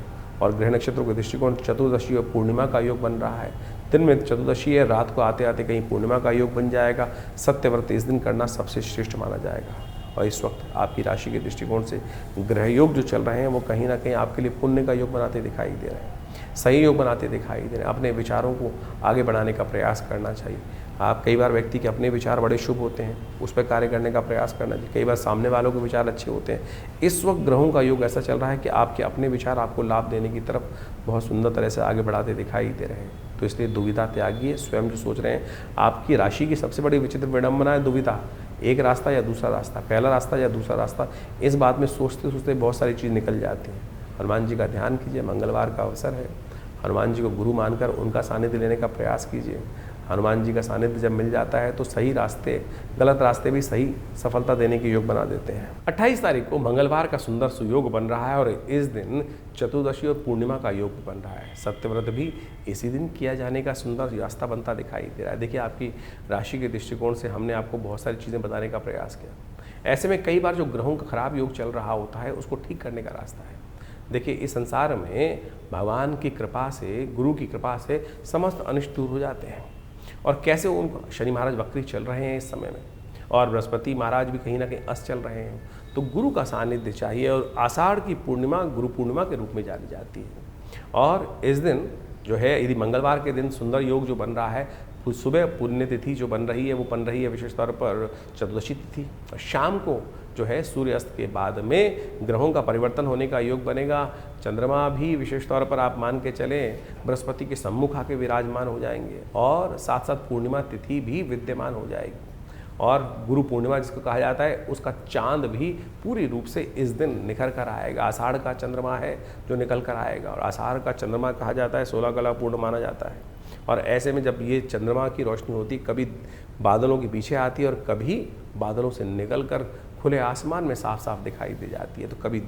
और ग्रह नक्षत्रों के दृष्टिकोण चतुर्दशी और पूर्णिमा का योग बन रहा है। दिन में चतुर्दशी है, रात को आते आते कहीं पूर्णिमा का योग बन जाएगा। सत्यव्रत इस दिन करना सबसे श्रेष्ठ माना जाएगा। और इस वक्त आपकी राशि के दृष्टिकोण से ग्रह योग जो चल रहे हैं वो कहीं ना कहीं आपके लिए पुण्य का योग बनाते दिखाई दे रहे हैं, सही योग बनाते दिखाई दे रहे हैं। अपने विचारों को आगे बढ़ाने का प्रयास करना चाहिए। आप कई बार व्यक्ति के अपने विचार बड़े शुभ होते हैं, उस पर कार्य करने का प्रयास करना चाहिए। कई बार सामने वालों के विचार अच्छे होते हैं। इस वक्त ग्रहों का योग ऐसा चल रहा है कि आपके अपने विचार आपको लाभ देने की तरफ बहुत सुंदर तरह से आगे बढ़ाते दिखाई दे रहे हैं। तो इसलिए दुविधा त्यागिए। स्वयं जो सोच रहे हैं, आपकी राशि की सबसे बड़ी विचित्र विडंबना है दुविधा, एक रास्ता या दूसरा रास्ता, पहला रास्ता या दूसरा रास्ता। इस बात में सोचते सोचते बहुत सारी चीज़ निकल जाती हैं। हनुमान जी का ध्यान कीजिए, मंगलवार का अवसर है। हनुमान जी को गुरु मानकर उनका सानिध्य लेने का प्रयास कीजिए। हनुमान जी का सानिध्य जब मिल जाता है तो सही रास्ते, गलत रास्ते भी सही सफलता देने के योग बना देते हैं। 28 तारीख को मंगलवार का सुंदर सुयोग बन रहा है और इस दिन चतुर्दशी और पूर्णिमा का योग बन रहा है। सत्यव्रत भी इसी दिन किया जाने का सुंदर रास्ता बनता दिखाई दे रहा है। देखिए, आपकी राशि के दृष्टिकोण से हमने आपको बहुत सारी चीज़ें बताने का प्रयास किया। ऐसे में कई बार जो ग्रहों का खराब योग चल रहा होता है उसको ठीक करने का रास्ता है। देखिए, इस संसार में भगवान की कृपा से, गुरु की कृपा से समस्त अनिष्ट दूर हो जाते हैं। और कैसे उनको, शनि महाराज वक्री चल रहे हैं इस समय में, और बृहस्पति महाराज भी कहीं ना कहीं अस्त चल रहे हैं, तो गुरु का सानिध्य चाहिए। और आषाढ़ की पूर्णिमा गुरु पूर्णिमा के रूप में जानी जाती है। और इस दिन जो है, यदि मंगलवार के दिन सुंदर योग जो बन रहा है, सुबह पुण्यतिथि जो बन रही है वो बन रही है विशेष तौर पर चतुर्दशी तिथि, और शाम को जो है सूर्यास्त के बाद में ग्रहों का परिवर्तन होने का योग बनेगा। चंद्रमा भी विशेष तौर पर आप मान के चलें बृहस्पति के सम्मुख आके विराजमान हो जाएंगे, और साथ साथ पूर्णिमा तिथि भी विद्यमान हो जाएगी। और गुरु पूर्णिमा जिसको कहा जाता है, उसका चांद भी पूरी रूप से इस दिन निखर कर आएगा। आषाढ़ का चंद्रमा है जो निकल कर आएगा, और आषाढ़ का चंद्रमा कहा जाता है 16 कला पूर्ण माना जाता है। और ऐसे में जब ये चंद्रमा की रोशनी होती, कभी बादलों के पीछे आती है और कभी बादलों से निकल कर खुले आसमान में साफ साफ दिखाई दे जाती है। तो कभी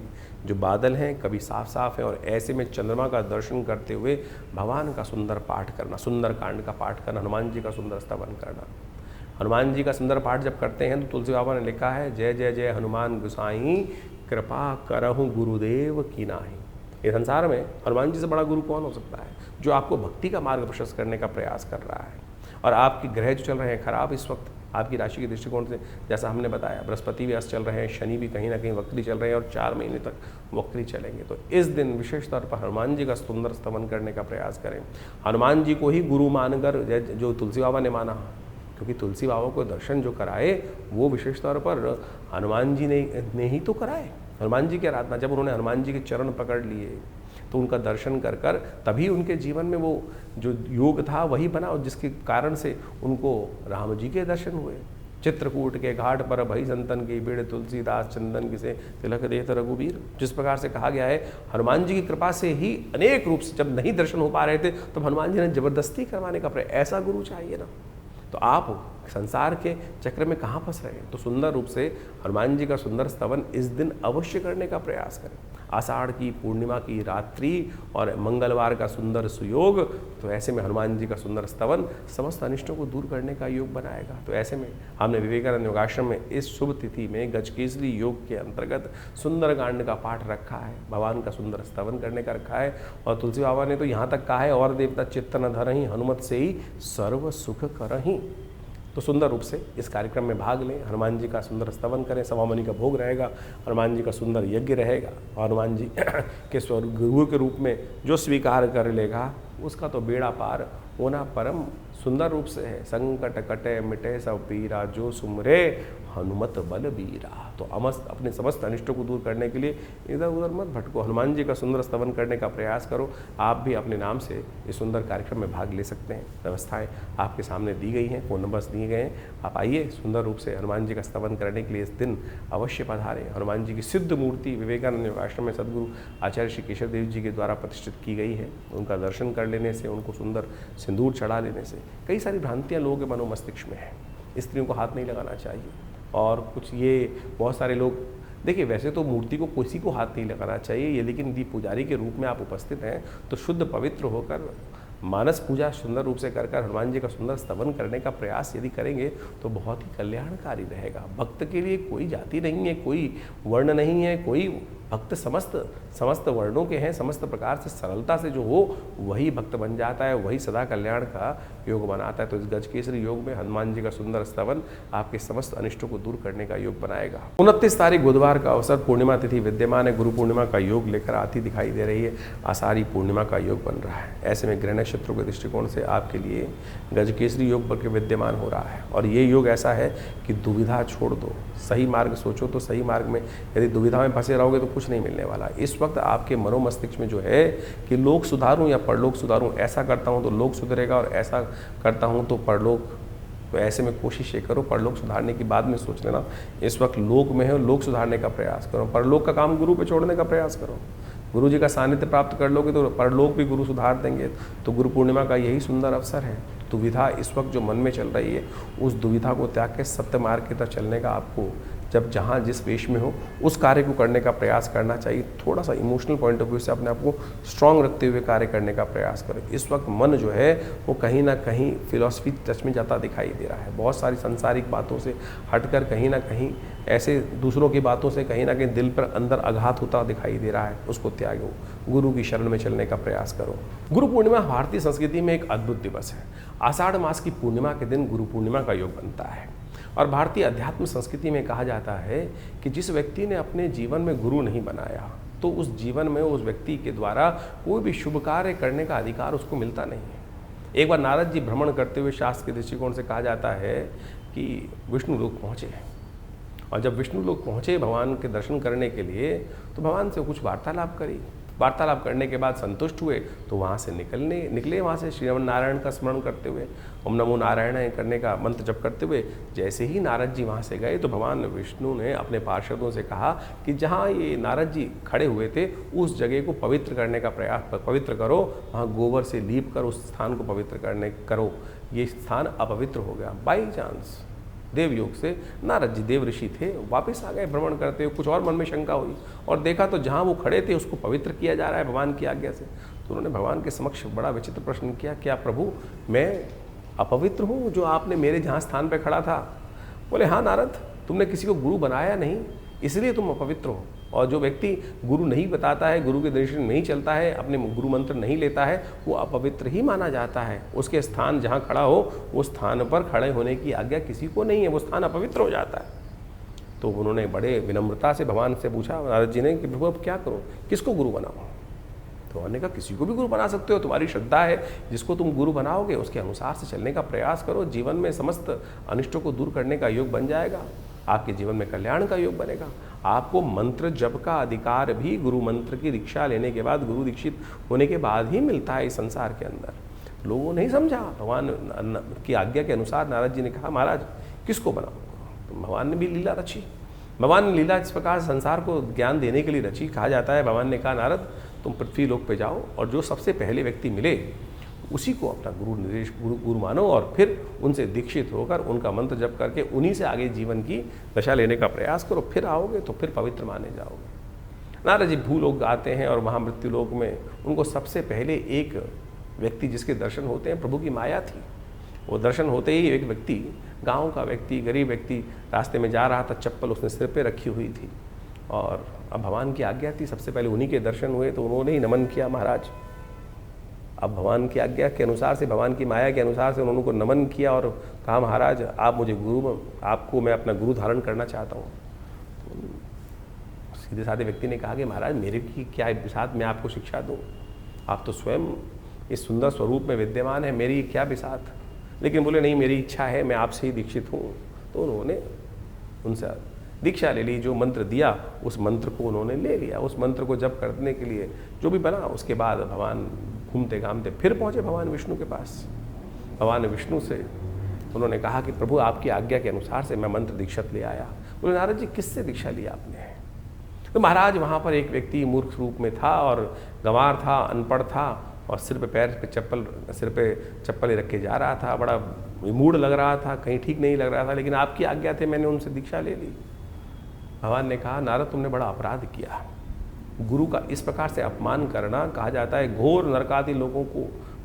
जो बादल हैं कभी साफ साफ है, और ऐसे में चंद्रमा का दर्शन करते हुए भगवान का सुंदर पाठ करना, सुंदर कांड का पाठ करना, हनुमान जी का सुंदर स्तवन करना। हनुमान जी का सुंदर पाठ जब करते हैं तो तुलसी बाबा ने लिखा है, जय जय जय हनुमान गुसाई, कृपा करहु गुरुदेव की नाही। इस संसार में हनुमान जी से बड़ा गुरु कौन हो सकता है, जो आपको भक्ति का मार्ग प्रशस्त करने का प्रयास कर रहा है। और आपके ग्रह जो चल रहे हैं खराब इस वक्त आपकी राशि के दृष्टिकोण से, जैसा हमने बताया, बृहस्पति भी अस्त चल रहे हैं, शनि भी कहीं ना कहीं वक्री चल रहे हैं, और 4 महीने तक वक्री चलेंगे। तो इस दिन विशेष तौर पर हनुमान जी का सुंदर स्तवन करने का प्रयास करें। हनुमान जी को ही गुरु मानकर, जो तुलसी बाबा ने माना, क्योंकि तुलसी बाबा को दर्शन जो कराए वो विशेष तौर पर हनुमान जी ने ही तो कराए। हनुमान जी की आराधना, जब उन्होंने हनुमान जी के चरण पकड़ लिए तो उनका दर्शन कर कर तभी उनके जीवन में वो जो योग था वही बना, और जिसके कारण से उनको राम जी के दर्शन हुए। चित्रकूट के घाट पर भई संतन की भीड़, तुलसीदास चंदन किसे तिलक देत रघुबीर। जिस प्रकार से कहा गया है, हनुमान जी की कृपा से ही अनेक रूप से जब नहीं दर्शन हो पा रहे थे तो हनुमान जी ने जबरदस्ती करवाने का प्रयास, ऐसा गुरु चाहिए ना। तो आप संसार के चक्र में कहाँ फंस रहे हैं, तो सुंदर रूप से हनुमान जी का सुंदर स्तवन इस दिन अवश्य करने का प्रयास करें। आषाढ़ की पूर्णिमा की रात्रि और मंगलवार का सुंदर सुयोग, तो ऐसे में हनुमान जी का सुंदर स्तवन समस्त अनिष्टों को दूर करने का योग बनाएगा। तो ऐसे में हमने विवेकानंद योगाश्रम में इस शुभ तिथि में गजकेसरी योग के अंतर्गत सुंदर कांड का पाठ रखा है, भगवान का सुंदर स्तवन करने का रखा है। और तुलसी बाबा ने तो यहाँ तक कहा है, और देवता चित्त न धरहि, हनुमत से ही सर्व सुख करहि। तो सुंदर रूप से इस कार्यक्रम में भाग लें, हनुमान जी का सुंदर स्तवन करें, सवामणि का भोग रहेगा, हनुमान जी का सुंदर यज्ञ रहेगा, और हनुमान जी के गुरु के रूप में जो स्वीकार कर लेगा उसका तो बेड़ा पार होना परम सुंदर रूप से है। संकट कटे मिटे सब पीरा, जो सुमरे हनुमत बल बीरा। तो अपने समस्त अनिष्टों को दूर करने के लिए इधर उधर मत भटको, हनुमान जी का सुंदर स्तवन करने का प्रयास करो। आप भी अपने नाम से इस सुंदर कार्यक्रम में भाग ले सकते हैं। व्यवस्थाएं आपके सामने दी गई हैं, फ़ोन नंबर्स दिए गए हैं। आप आइए, सुंदर रूप से हनुमान जी का स्तवन करने के लिए इस दिन अवश्य पधारें। हनुमान जी की सिद्ध मूर्ति विवेकानंद योगाश्रम में सदगुरु आचार्य श्री केशव देव जी के द्वारा प्रतिष्ठित की गई है। उनका दर्शन कर लेने से, उनको सुंदर सिंदूर चढ़ा लेने से कई सारी भ्रांतियाँ लोगों के मनो मस्तिष्क में हैं। स्त्रियों को हाथ नहीं लगाना चाहिए, और कुछ ये बहुत सारे लोग, देखिए वैसे तो मूर्ति को किसी को हाथ नहीं लगाना चाहिए ये, लेकिन यदि पुजारी के रूप में आप उपस्थित हैं तो शुद्ध पवित्र होकर मानस पूजा सुंदर रूप से कर हनुमान जी का सुंदर स्तवन करने का प्रयास यदि करेंगे तो बहुत ही कल्याणकारी रहेगा। भक्त के लिए कोई जाति नहीं है, कोई वर्ण नहीं है, कोई भक्त समस्त वर्णों के हैं। समस्त प्रकार से सरलता से जो हो वही भक्त बन जाता है, वही सदा कल्याण का योग बनाता है। तो इस गजकेसरी योग में हनुमान जी का सुंदर स्तवन आपके समस्त अनिष्टों को दूर करने का योग बनाएगा। 29 तारीख बुधवार का अवसर, पूर्णिमा तिथि विद्यमान है, गुरु पूर्णिमा का योग लेकर आती दिखाई दे रही है, आषाढ़ी पूर्णिमा का योग बन रहा है। ऐसे में ग्रह नक्षत्रों के दृष्टिकोण से आपके लिए गजकेसरी योग बल्कि विद्यमान हो रहा है। और ये योग ऐसा है कि दुविधा छोड़ दो, सही मार्ग सोचो तो सही मार्ग में, यदि दुविधा में फंसे रहोगे तो कुछ नहीं मिलने वाला। इस वक्त आपके मनोमस्तिष्क में जो है कि लोक सुधारूं या परलोक सुधारूं, ऐसा करता हूं तो लोक सुधरेगा और ऐसा करता हूं तो परलोक। तो ऐसे में कोशिश ये करो, परलोक सुधारने की बाद में सोच लेना। इस वक्त लोक में है, लोक सुधारने का प्रयास करो, परलोक का काम गुरु पे छोड़ने का प्रयास करो। गुरु जी का सानिध्य प्राप्त कर लोगे तो परलोक भी गुरु सुधार देंगे। तो गुरु पूर्णिमा का यही सुंदर अवसर है। दुविधा इस वक्त जो मन में चल रही है, उस दुविधा को त्याग के सत्य मार्ग की तरफ चलने का आपको जब जहाँ जिस वेश में हो उस कार्य को करने का प्रयास करना चाहिए। थोड़ा सा इमोशनल पॉइंट ऑफ व्यू से अपने आप को स्ट्रांग रखते हुए कार्य करने का प्रयास करें। इस वक्त मन जो है वो कहीं ना कहीं फिलॉसफी टच में जाता दिखाई दे रहा है। बहुत सारी सांसारिक बातों से हटकर कहीं ना कहीं ऐसे दूसरों की बातों से कहीं ना कहीं दिल पर अंदर आघात होता दिखाई दे रहा है, उसको त्यागो, गुरु की शरण में चलने का प्रयास करो। गुरु पूर्णिमा भारतीय संस्कृति में एक अद्भुत दिवस है। आषाढ़ मास की पूर्णिमा के दिन गुरु पूर्णिमा का योग बनता है और भारतीय अध्यात्म संस्कृति में कहा जाता है कि जिस व्यक्ति ने अपने जीवन में गुरु नहीं बनाया तो उस जीवन में उस व्यक्ति के द्वारा कोई भी शुभ कार्य करने का अधिकार उसको मिलता नहीं है। एक बार नारद जी भ्रमण करते हुए शास्त्र के दृष्टिकोण से कहा जाता है कि विष्णु लोक पहुँचे और जब विष्णु लोक पहुँचे भगवान के दर्शन करने के लिए तो भगवान से कुछ वार्तालाप करी। वार्तालाप करने के बाद संतुष्ट हुए तो वहाँ से निकले वहाँ से श्रीमन नारायण का स्मरण करते हुए, ओम नमो नारायण करने का मंत्र जप करते हुए। जैसे ही नारद जी वहाँ से गए तो भगवान विष्णु ने अपने पार्षदों से कहा कि जहाँ ये नारद जी खड़े हुए थे उस जगह को पवित्र करने का प्रयास, पवित्र करो, वहाँ गोबर से लीप कर उस स्थान को पवित्र करो। ये स्थान अपवित्र हो गया। बाई चांस देव योग से नारद जी देव ऋषि थे, वापस आ गए भ्रमण करते हुए। कुछ और मन में शंका हुई और देखा तो जहाँ वो खड़े थे उसको पवित्र किया जा रहा है भगवान की आज्ञा से। तो उन्होंने भगवान के समक्ष बड़ा विचित्र प्रश्न किया, क्या प्रभु मैं अपवित्र हूँ जो आपने मेरे जहाँ स्थान पर खड़ा था? बोले हाँ नारद, तुमने किसी को गुरु बनाया नहीं इसलिए तुम अपवित्र हो। और जो व्यक्ति गुरु नहीं बताता है, गुरु के दर्शन नहीं चलता है, अपने गुरु मंत्र नहीं लेता है, वो अपवित्र ही माना जाता है। उसके स्थान जहाँ खड़ा हो उस स्थान पर खड़े होने की आज्ञा किसी को नहीं है, वो स्थान अपवित्र हो जाता है। तो उन्होंने बड़े विनम्रता से भगवान से पूछा नारद जी ने कि प्रभु अब क्या करूँ, किसको गुरु बनाऊँ? तो उन्होंने कहा किसी को भी गुरु बना सकते हो, तुम्हारी श्रद्धा है, जिसको तुम गुरु बनाओगे उसके अनुसार से चलने का प्रयास करो। जीवन में समस्त अनिष्टों को दूर करने का योग बन जाएगा, आपके जीवन में कल्याण का योग बनेगा। आपको मंत्र जप का अधिकार भी गुरु मंत्र की दीक्षा लेने के बाद, गुरु दीक्षित होने के बाद ही मिलता है इस संसार के अंदर। लोगों ने नहीं समझा। भगवान की आज्ञा के अनुसार नारद जी ने कहा महाराज किसको बनाऊँ? तो भगवान ने भी लीला रची। भगवान ने लीला इस प्रकार संसार को ज्ञान देने के लिए रची। कहा जाता है भगवान ने कहा नारद तुम पृथ्वी लोक पे जाओ और जो सबसे पहले व्यक्ति मिले उसी को अपना गुरु मानो और फिर उनसे दीक्षित होकर उनका मंत्र जप करके उन्हीं से आगे जीवन की दशा लेने का प्रयास करो। फिर आओगे तो फिर पवित्र माने जाओगे। नारद जी भूलोक आते हैं और वहाँ मृत्यु लोक में उनको सबसे पहले एक व्यक्ति जिसके दर्शन होते हैं, प्रभु की माया थी। वो दर्शन होते ही एक व्यक्ति, गाँव का व्यक्ति, गरीब व्यक्ति रास्ते में जा रहा था, चप्पल उसने सिर पर रखी हुई थी और अब भगवान की आज्ञा थी, सबसे पहले उन्हीं के दर्शन हुए तो उन्होंने ही नमन किया महाराज। अब भगवान की आज्ञा के अनुसार से, भगवान की माया के अनुसार से उन्होंने उनको नमन किया और कहा महाराज आप मुझे आपको मैं अपना गुरु धारण करना चाहता हूँ। तो सीधे साधे व्यक्ति ने कहा कि महाराज मेरे की क्या बिसात मैं आपको शिक्षा दूँ, आप तो स्वयं इस सुंदर स्वरूप में विद्यमान है, मेरी क्या बिसात। लेकिन बोले नहीं मेरी इच्छा है, मैं आपसे ही दीक्षित हूँ। तो उन्होंने उनसे दीक्षा ले ली। जो मंत्र दिया उस मंत्र को उन्होंने ले लिया। उस मंत्र को जप करने के लिए जो भी बना, उसके बाद भगवान घूमते घामते फिर पहुँचे भगवान विष्णु के पास। भगवान विष्णु से उन्होंने कहा कि प्रभु आपकी आज्ञा के अनुसार से मैं मंत्र दीक्षित ले आया। बोले नारद जी किससे दीक्षा ली आपने? तो महाराज वहाँ पर एक व्यक्ति मूर्ख रूप में था और गंवार था, अनपढ़ था और सिर पे चप्पल रख के जा रहा था। बड़ा मूड लग रहा था, कहीं ठीक नहीं लग रहा था, लेकिन आपकी आज्ञा थे, मैंने उनसे दीक्षा ले ली। भगवान ने कहा नारद तुमने बड़ा अपराध किया। गुरु का इस प्रकार से अपमान करना, कहा जाता है घोर नरकादि लोगों को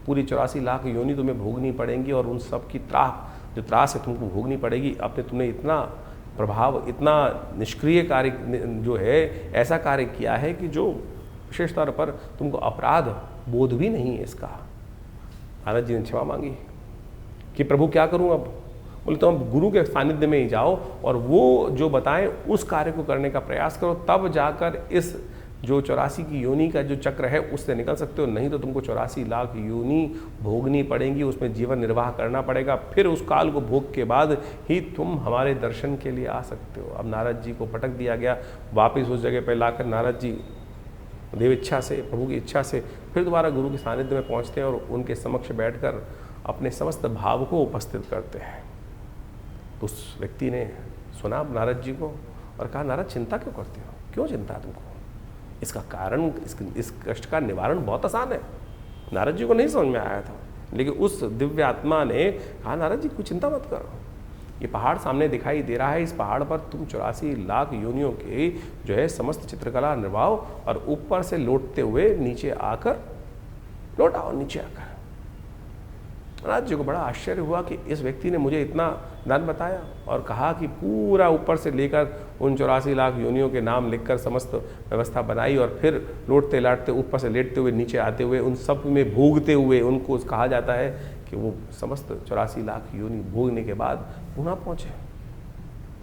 पूरी 84 लाख योनि तुम्हें भोगनी पड़ेंगी और उन सब की त्रास है तुमको भोगनी पड़ेगी। अपने तुमने इतना प्रभाव, इतना निष्क्रिय कार्य जो है, ऐसा कार्य किया है कि जो विशेष तौर पर तुमको अपराध बोध भी नहीं है इसका। नारद जी ने क्षमा मांगी कि प्रभु क्या करूं अब? बोले तो अब गुरु के सानिध्य में ही जाओ और वो जो बताएं उस कार्य को करने का प्रयास करो, तब जाकर इस जो 84 की योनि का जो चक्र है उससे निकल सकते हो। नहीं तो तुमको 84 लाख योनि भोगनी पड़ेंगी, उसमें जीवन निर्वाह करना पड़ेगा। फिर उस काल को भोग के बाद ही तुम हमारे दर्शन के लिए आ सकते हो। अब नारद जी को पटक दिया गया। वापस उस जगह पर लाकर नारद जी देव इच्छा से, प्रभु की इच्छा से फिर दोबारा गुरु के सानिध्य में पहुँचते हैं और उनके समक्ष बैठकर अपने समस्त भाव को उपस्थित करते हैं। तो उस व्यक्ति ने सुना नारद जी को और कहा नारद चिंता क्यों करते हो? क्यों चिंता तुमको? इसका कारण, इस कष्ट का निवारण बहुत आसान है। नारद जी को नहीं समझ में आया था, लेकिन उस दिव्य आत्मा ने कहा नारद जी कोई चिंता मत करो, ये पहाड़ सामने दिखाई दे रहा है, इस पहाड़ पर तुम 84 लाख योनियों के जो है समस्त चित्रकला निर्वाहो और ऊपर से लौटते हुए नीचे आकर लौट आओ, नीचे आकर। महाराज जी को बड़ा आश्चर्य हुआ कि इस व्यक्ति ने मुझे इतना दान बताया और कहा कि पूरा ऊपर से लेकर उन 84 लाख योनियों के नाम लिखकर समस्त व्यवस्था बनाई और फिर लौटते लाटते ऊपर से लेटते हुए नीचे आते हुए उन सब में भोगते हुए उनको कहा जाता है कि वो समस्त 84 लाख योनि भोगने के बाद पुनः पहुँचे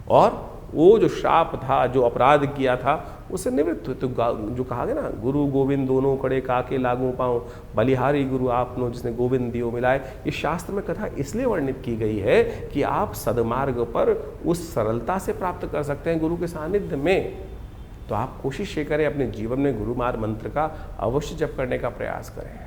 और वो जो श्राप था, जो अपराध किया था, उससे निवृत्त हुए। तो जो कहा गया ना, गुरु गोविंद दोनों कड़े काके लागू पाऊँ, बलिहारी गुरु आपनो जिसने गोविंद दियो मिलाए। इस शास्त्र में कथा इसलिए वर्णित की गई है कि आप सदमार्ग पर उस सरलता से प्राप्त कर सकते हैं गुरु के सानिध्य में। तो आप कोशिश ये करें, अपने जीवन में गुरु मार्ग मंत्र का अवश्य जप करने का प्रयास करें।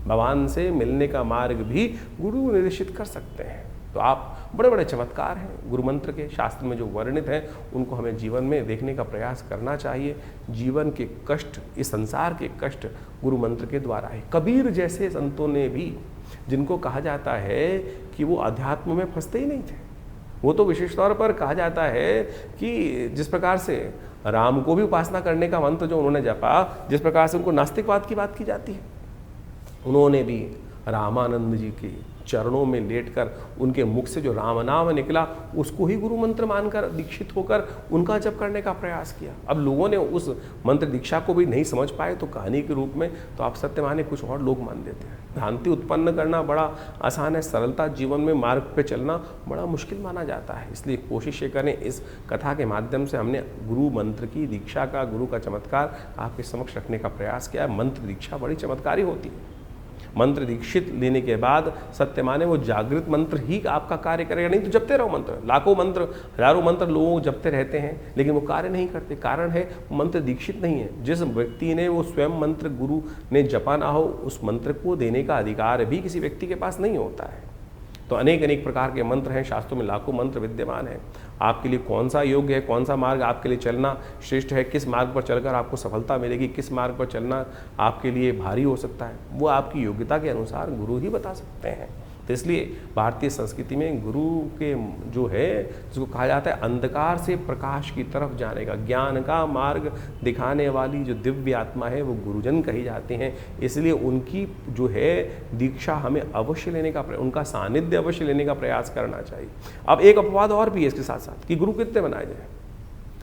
भगवान से मिलने का मार्ग भी गुरु निर्देशित कर सकते हैं। तो आप बड़े बड़े चमत्कार हैं गुरु मंत्र के, शास्त्र में जो वर्णित हैं उनको हमें जीवन में देखने का प्रयास करना चाहिए। जीवन के कष्ट, इस संसार के कष्ट गुरु मंत्र के द्वारा है। कबीर जैसे संतों ने भी, जिनको कहा जाता है कि वो अध्यात्म में फंसते ही नहीं थे, वो तो विशेष तौर पर कहा जाता है कि जिस प्रकार से राम को भी उपासना करने का मंत्र जो उन्होंने जपा, जिस प्रकार से उनको नास्तिकवाद की बात की जाती है, उन्होंने भी रामानंद जी के चरणों में लेटकर उनके मुख से जो राम नाम निकला उसको ही गुरु मंत्र मानकर दीक्षित होकर उनका जप करने का प्रयास किया। अब लोगों ने उस मंत्र दीक्षा को भी नहीं समझ पाए तो कहानी के रूप में तो आप सत्य माने कुछ और लोग मान देते हैं। भ्रांति उत्पन्न करना बड़ा आसान है, सरलता जीवन में मार्ग पे चलना बड़ा मुश्किल माना जाता है। इसलिए कोशिश ये करें, इस कथा के माध्यम से हमने गुरु मंत्र की दीक्षा का, गुरु का चमत्कार आपके समक्ष रखने का प्रयास किया। मंत्र दीक्षा बड़ी चमत्कारी होती है। मंत्र दीक्षित लेने के बाद सत्य माने वो जागृत मंत्र ही आपका कार्य करेगा, नहीं तो जपते रहो मंत्र। लाखों मंत्र, हजारों मंत्र लोग जपते रहते हैं लेकिन वो कार्य नहीं करते। कारण है मंत्र दीक्षित नहीं है। जिस व्यक्ति ने वो स्वयं मंत्र गुरु ने जपा ना हो, उस मंत्र को देने का अधिकार भी किसी व्यक्ति के पास नहीं होता है। तो अनेक अनेक प्रकार के मंत्र हैं, शास्त्रों में लाखों मंत्र विद्यमान हैं। आपके लिए कौन सा योग्य है, कौन सा मार्ग आपके लिए चलना श्रेष्ठ है, किस मार्ग पर चलकर आपको सफलता मिलेगी, किस मार्ग पर चलना आपके लिए भारी हो सकता है, वो आपकी योग्यता के अनुसार गुरु ही बता सकते हैं। तो इसलिए भारतीय संस्कृति में गुरु के जो है, जिसको कहा जाता है अंधकार से प्रकाश की तरफ जाने का, ज्ञान का मार्ग दिखाने वाली जो दिव्य आत्मा है वो गुरुजन कही जाते हैं। इसलिए उनकी जो है दीक्षा हमें अवश्य लेने का, उनका सानिध्य अवश्य लेने का प्रयास करना चाहिए। अब एक अपवाद और भी है इसके साथ साथ कि गुरु कितने बनाए जाए।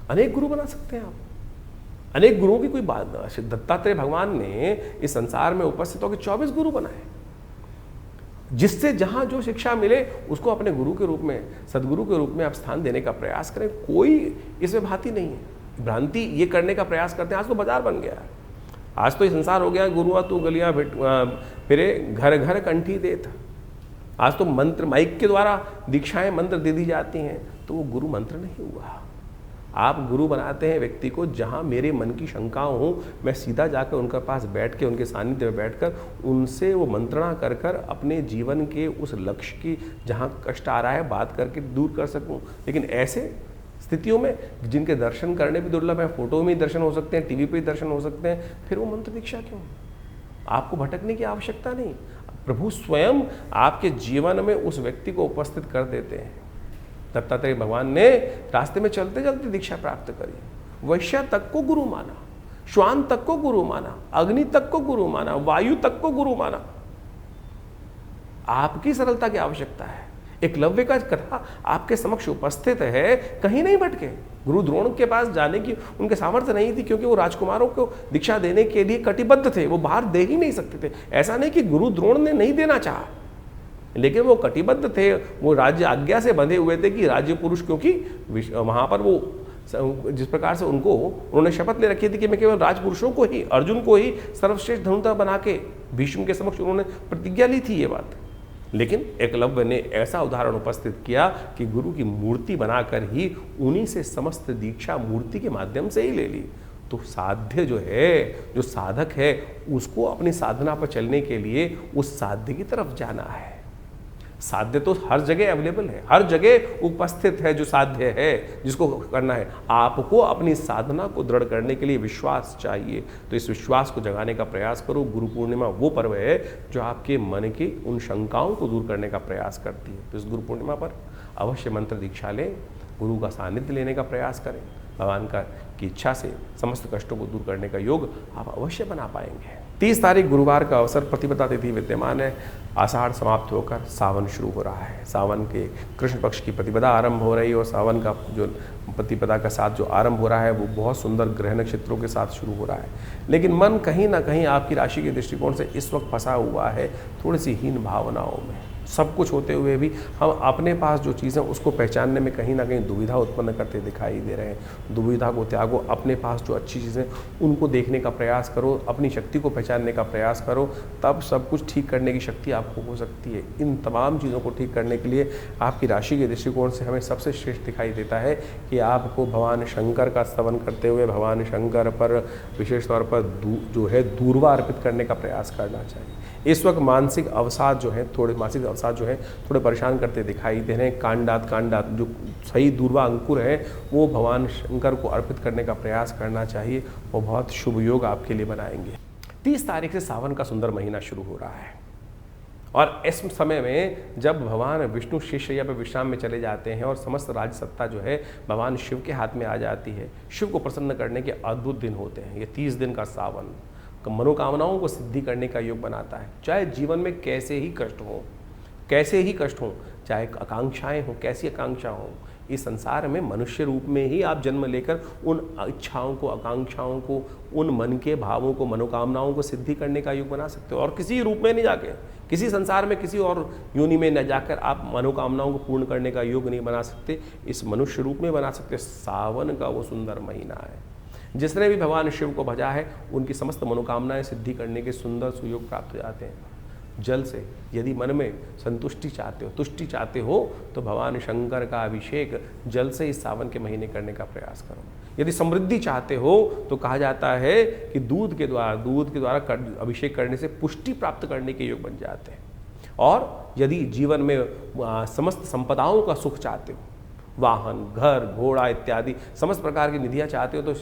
अनेक गुरु बना सकते हैं आप, अनेक गुरुओं की कोई बात। दत्तात्रेय भगवान ने इस संसार में उपस्थित होकर 24 गुरु बनाए, जिससे जहां जो शिक्षा मिले उसको अपने गुरु के रूप में, सदगुरु के रूप में आप स्थान देने का प्रयास करें। कोई इसमें भांति नहीं है। भ्रांति ये करने का प्रयास करते हैं। आज तो बाजार बन गया है, आज तो ये संसार हो गया, गुरुआ तू गलियां फिरे घर घर कंठी देत। आज तो मंत्र माइक के द्वारा दीक्षाएं मंत्र दे दी जाती हैं, तो वो गुरु मंत्र नहीं हुआ। आप गुरु बनाते हैं व्यक्ति को जहाँ मेरे मन की शंकाओं हो, मैं सीधा जाकर उनके पास बैठ के, उनके सानिध्य में बैठकर उनसे वो मंत्रणा कर कर अपने जीवन के उस लक्ष्य की जहाँ कष्ट आ रहा है बात करके दूर कर सकूं। लेकिन ऐसे स्थितियों में जिनके दर्शन करने भी दुर्लभ है, फोटो में ही दर्शन हो सकते हैं, टीवी पे ही दर्शन हो सकते हैं, फिर वो मंत्र दीक्षा क्यों? आपको भटकने की आवश्यकता नहीं। प्रभु स्वयं आपके जीवन में उस व्यक्ति को उपस्थित कर देते हैं। दत्तात्रेय भगवान ने रास्ते में चलते चलते दीक्षा प्राप्त करी। वैश्य तक को गुरु माना, श्वान तक को गुरु माना, अग्नि तक को गुरु माना, वायु तक को गुरु माना। आपकी सरलता की आवश्यकता है। एकलव्य का कथा आपके समक्ष उपस्थित है, कहीं नहीं भटके। गुरु द्रोण के पास जाने की उनके सामर्थ्य नहीं थी, क्योंकि वो राजकुमारों को दीक्षा देने के लिए कटिबद्ध थे, वो बाहर दे ही नहीं सकते थे। ऐसा नहीं कि गुरु द्रोण ने नहीं देना चाहा, लेकिन वो कटिबद्ध थे, वो राज्य आज्ञा से बंधे हुए थे कि राज्य पुरुष, क्योंकि वहाँ पर वो जिस प्रकार से उन्होंने शपथ ले रखी थी कि मैं केवल राजपुरुषों को ही, अर्जुन को ही सर्वश्रेष्ठ धनुर्धर बना के भीष्म के समक्ष उन्होंने प्रतिज्ञा ली थी ये बात। लेकिन एकलव्य ने ऐसा उदाहरण उपस्थित किया कि गुरु की मूर्ति बनाकर ही उन्हीं से समस्त दीक्षा मूर्ति के माध्यम से ही ले ली। तो साध्य जो है, जो साधक है, उसको अपनी साधना पर चलने के लिए उस साध्य की तरफ जाना है। साध्य तो हर जगह अवेलेबल है, हर जगह उपस्थित है जो साध्य है, जिसको करना है। आपको अपनी साधना को दृढ़ करने के लिए विश्वास चाहिए, तो इस विश्वास को जगाने का प्रयास करो। गुरु पूर्णिमा वो पर्व है जो आपके मन की उन शंकाओं को दूर करने का प्रयास करती है। तो इस गुरु पूर्णिमा पर अवश्य मंत्र दीक्षा लें, गुरु का सानिध्य लेने का प्रयास करें। भगवान का की इच्छा से समस्त कष्टों को दूर करने का योग आप अवश्य बना पाएंगे। 30 तारीख गुरुवार का अवसर प्रतिपदा तिथि विद्यमान है। आषाढ़ समाप्त होकर सावन शुरू हो रहा है। सावन के कृष्ण पक्ष की प्रतिपदा आरंभ हो रही है और सावन का जो प्रतिपदा का साथ जो आरंभ हो रहा है वो बहुत सुंदर ग्रह नक्षत्रों के साथ शुरू हो रहा है। लेकिन मन कहीं ना कहीं आपकी राशि के दृष्टिकोण से इस वक्त फंसा हुआ है थोड़ी सी हीन भावनाओं में। सब कुछ होते हुए भी हम अपने पास जो चीज़ें उसको पहचानने में कहीं ना कहीं दुविधा उत्पन्न करते दिखाई दे रहे हैं। दुविधा को त्यागो, अपने पास जो अच्छी चीज़ें उनको देखने का प्रयास करो, अपनी शक्ति को पहचानने का प्रयास करो, तब सब कुछ ठीक करने की शक्ति आपको हो सकती है। इन तमाम चीज़ों को ठीक करने के लिए आपकी राशि के दृष्टिकोण से हमें सबसे श्रेष्ठ दिखाई देता है कि आपको भगवान शंकर का स्तवन करते हुए भगवान शंकर पर विशेष तौर पर जो है दूर्वा अर्पित करने का प्रयास करना चाहिए। इस वक्त मानसिक अवसाद जो है थोड़े परेशान करते दिखाई दे रहे हैं। कांडात जो सही दूर्वा अंकुर है वो भगवान शंकर को अर्पित करने का प्रयास करना चाहिए। वो बहुत शुभ योग आपके लिए बनाएंगे। 30 तारीख से सावन का सुंदर महीना शुरू हो रहा है और इस समय में जब भगवान विष्णु शेषशय्या पर विश्राम में चले जाते हैं और समस्त राज सत्ता जो है भगवान शिव के हाथ में आ जाती है, शिव को प्रसन्न करने के अद्भुत दिन होते हैं। ये 30 दिन का सावन मनोकामनाओं को सिद्धि करने का योग बनाता है। चाहे जीवन में कैसे ही कष्ट हो, चाहे आकांक्षाएं हो, कैसी आकांक्षा हो, इस संसार में मनुष्य रूप में ही आप जन्म लेकर उन इच्छाओं को, आकांक्षाओं को, उन मन के भावों को, मनोकामनाओं को सिद्धि करने का योग बना सकते हो। और किसी रूप में नहीं जाके, किसी संसार में किसी और योनि में न जाकर आप मनोकामनाओं को पूर्ण करने का योग नहीं बना सकते, इस मनुष्य रूप में बना सकते। सावन का वो सुंदर महीना है। जिसने भी भगवान शिव को भजा है उनकी समस्त मनोकामनाएं सिद्धि करने के सुंदर सुयोग प्राप्त हो जाते हैं। जल से यदि मन में तुष्टि चाहते हो तो भगवान शंकर का अभिषेक जल से इस सावन के महीने करने का प्रयास करो। यदि समृद्धि चाहते हो तो कहा जाता है कि दूध के द्वारा अभिषेक करने से पुष्टि प्राप्त करने के योग बन जाते हैं। और यदि जीवन में समस्त संपदाओं का सुख चाहते हो, वाहन, घर, घोड़ा इत्यादि समस्त प्रकार की निधियाँ चाहते हो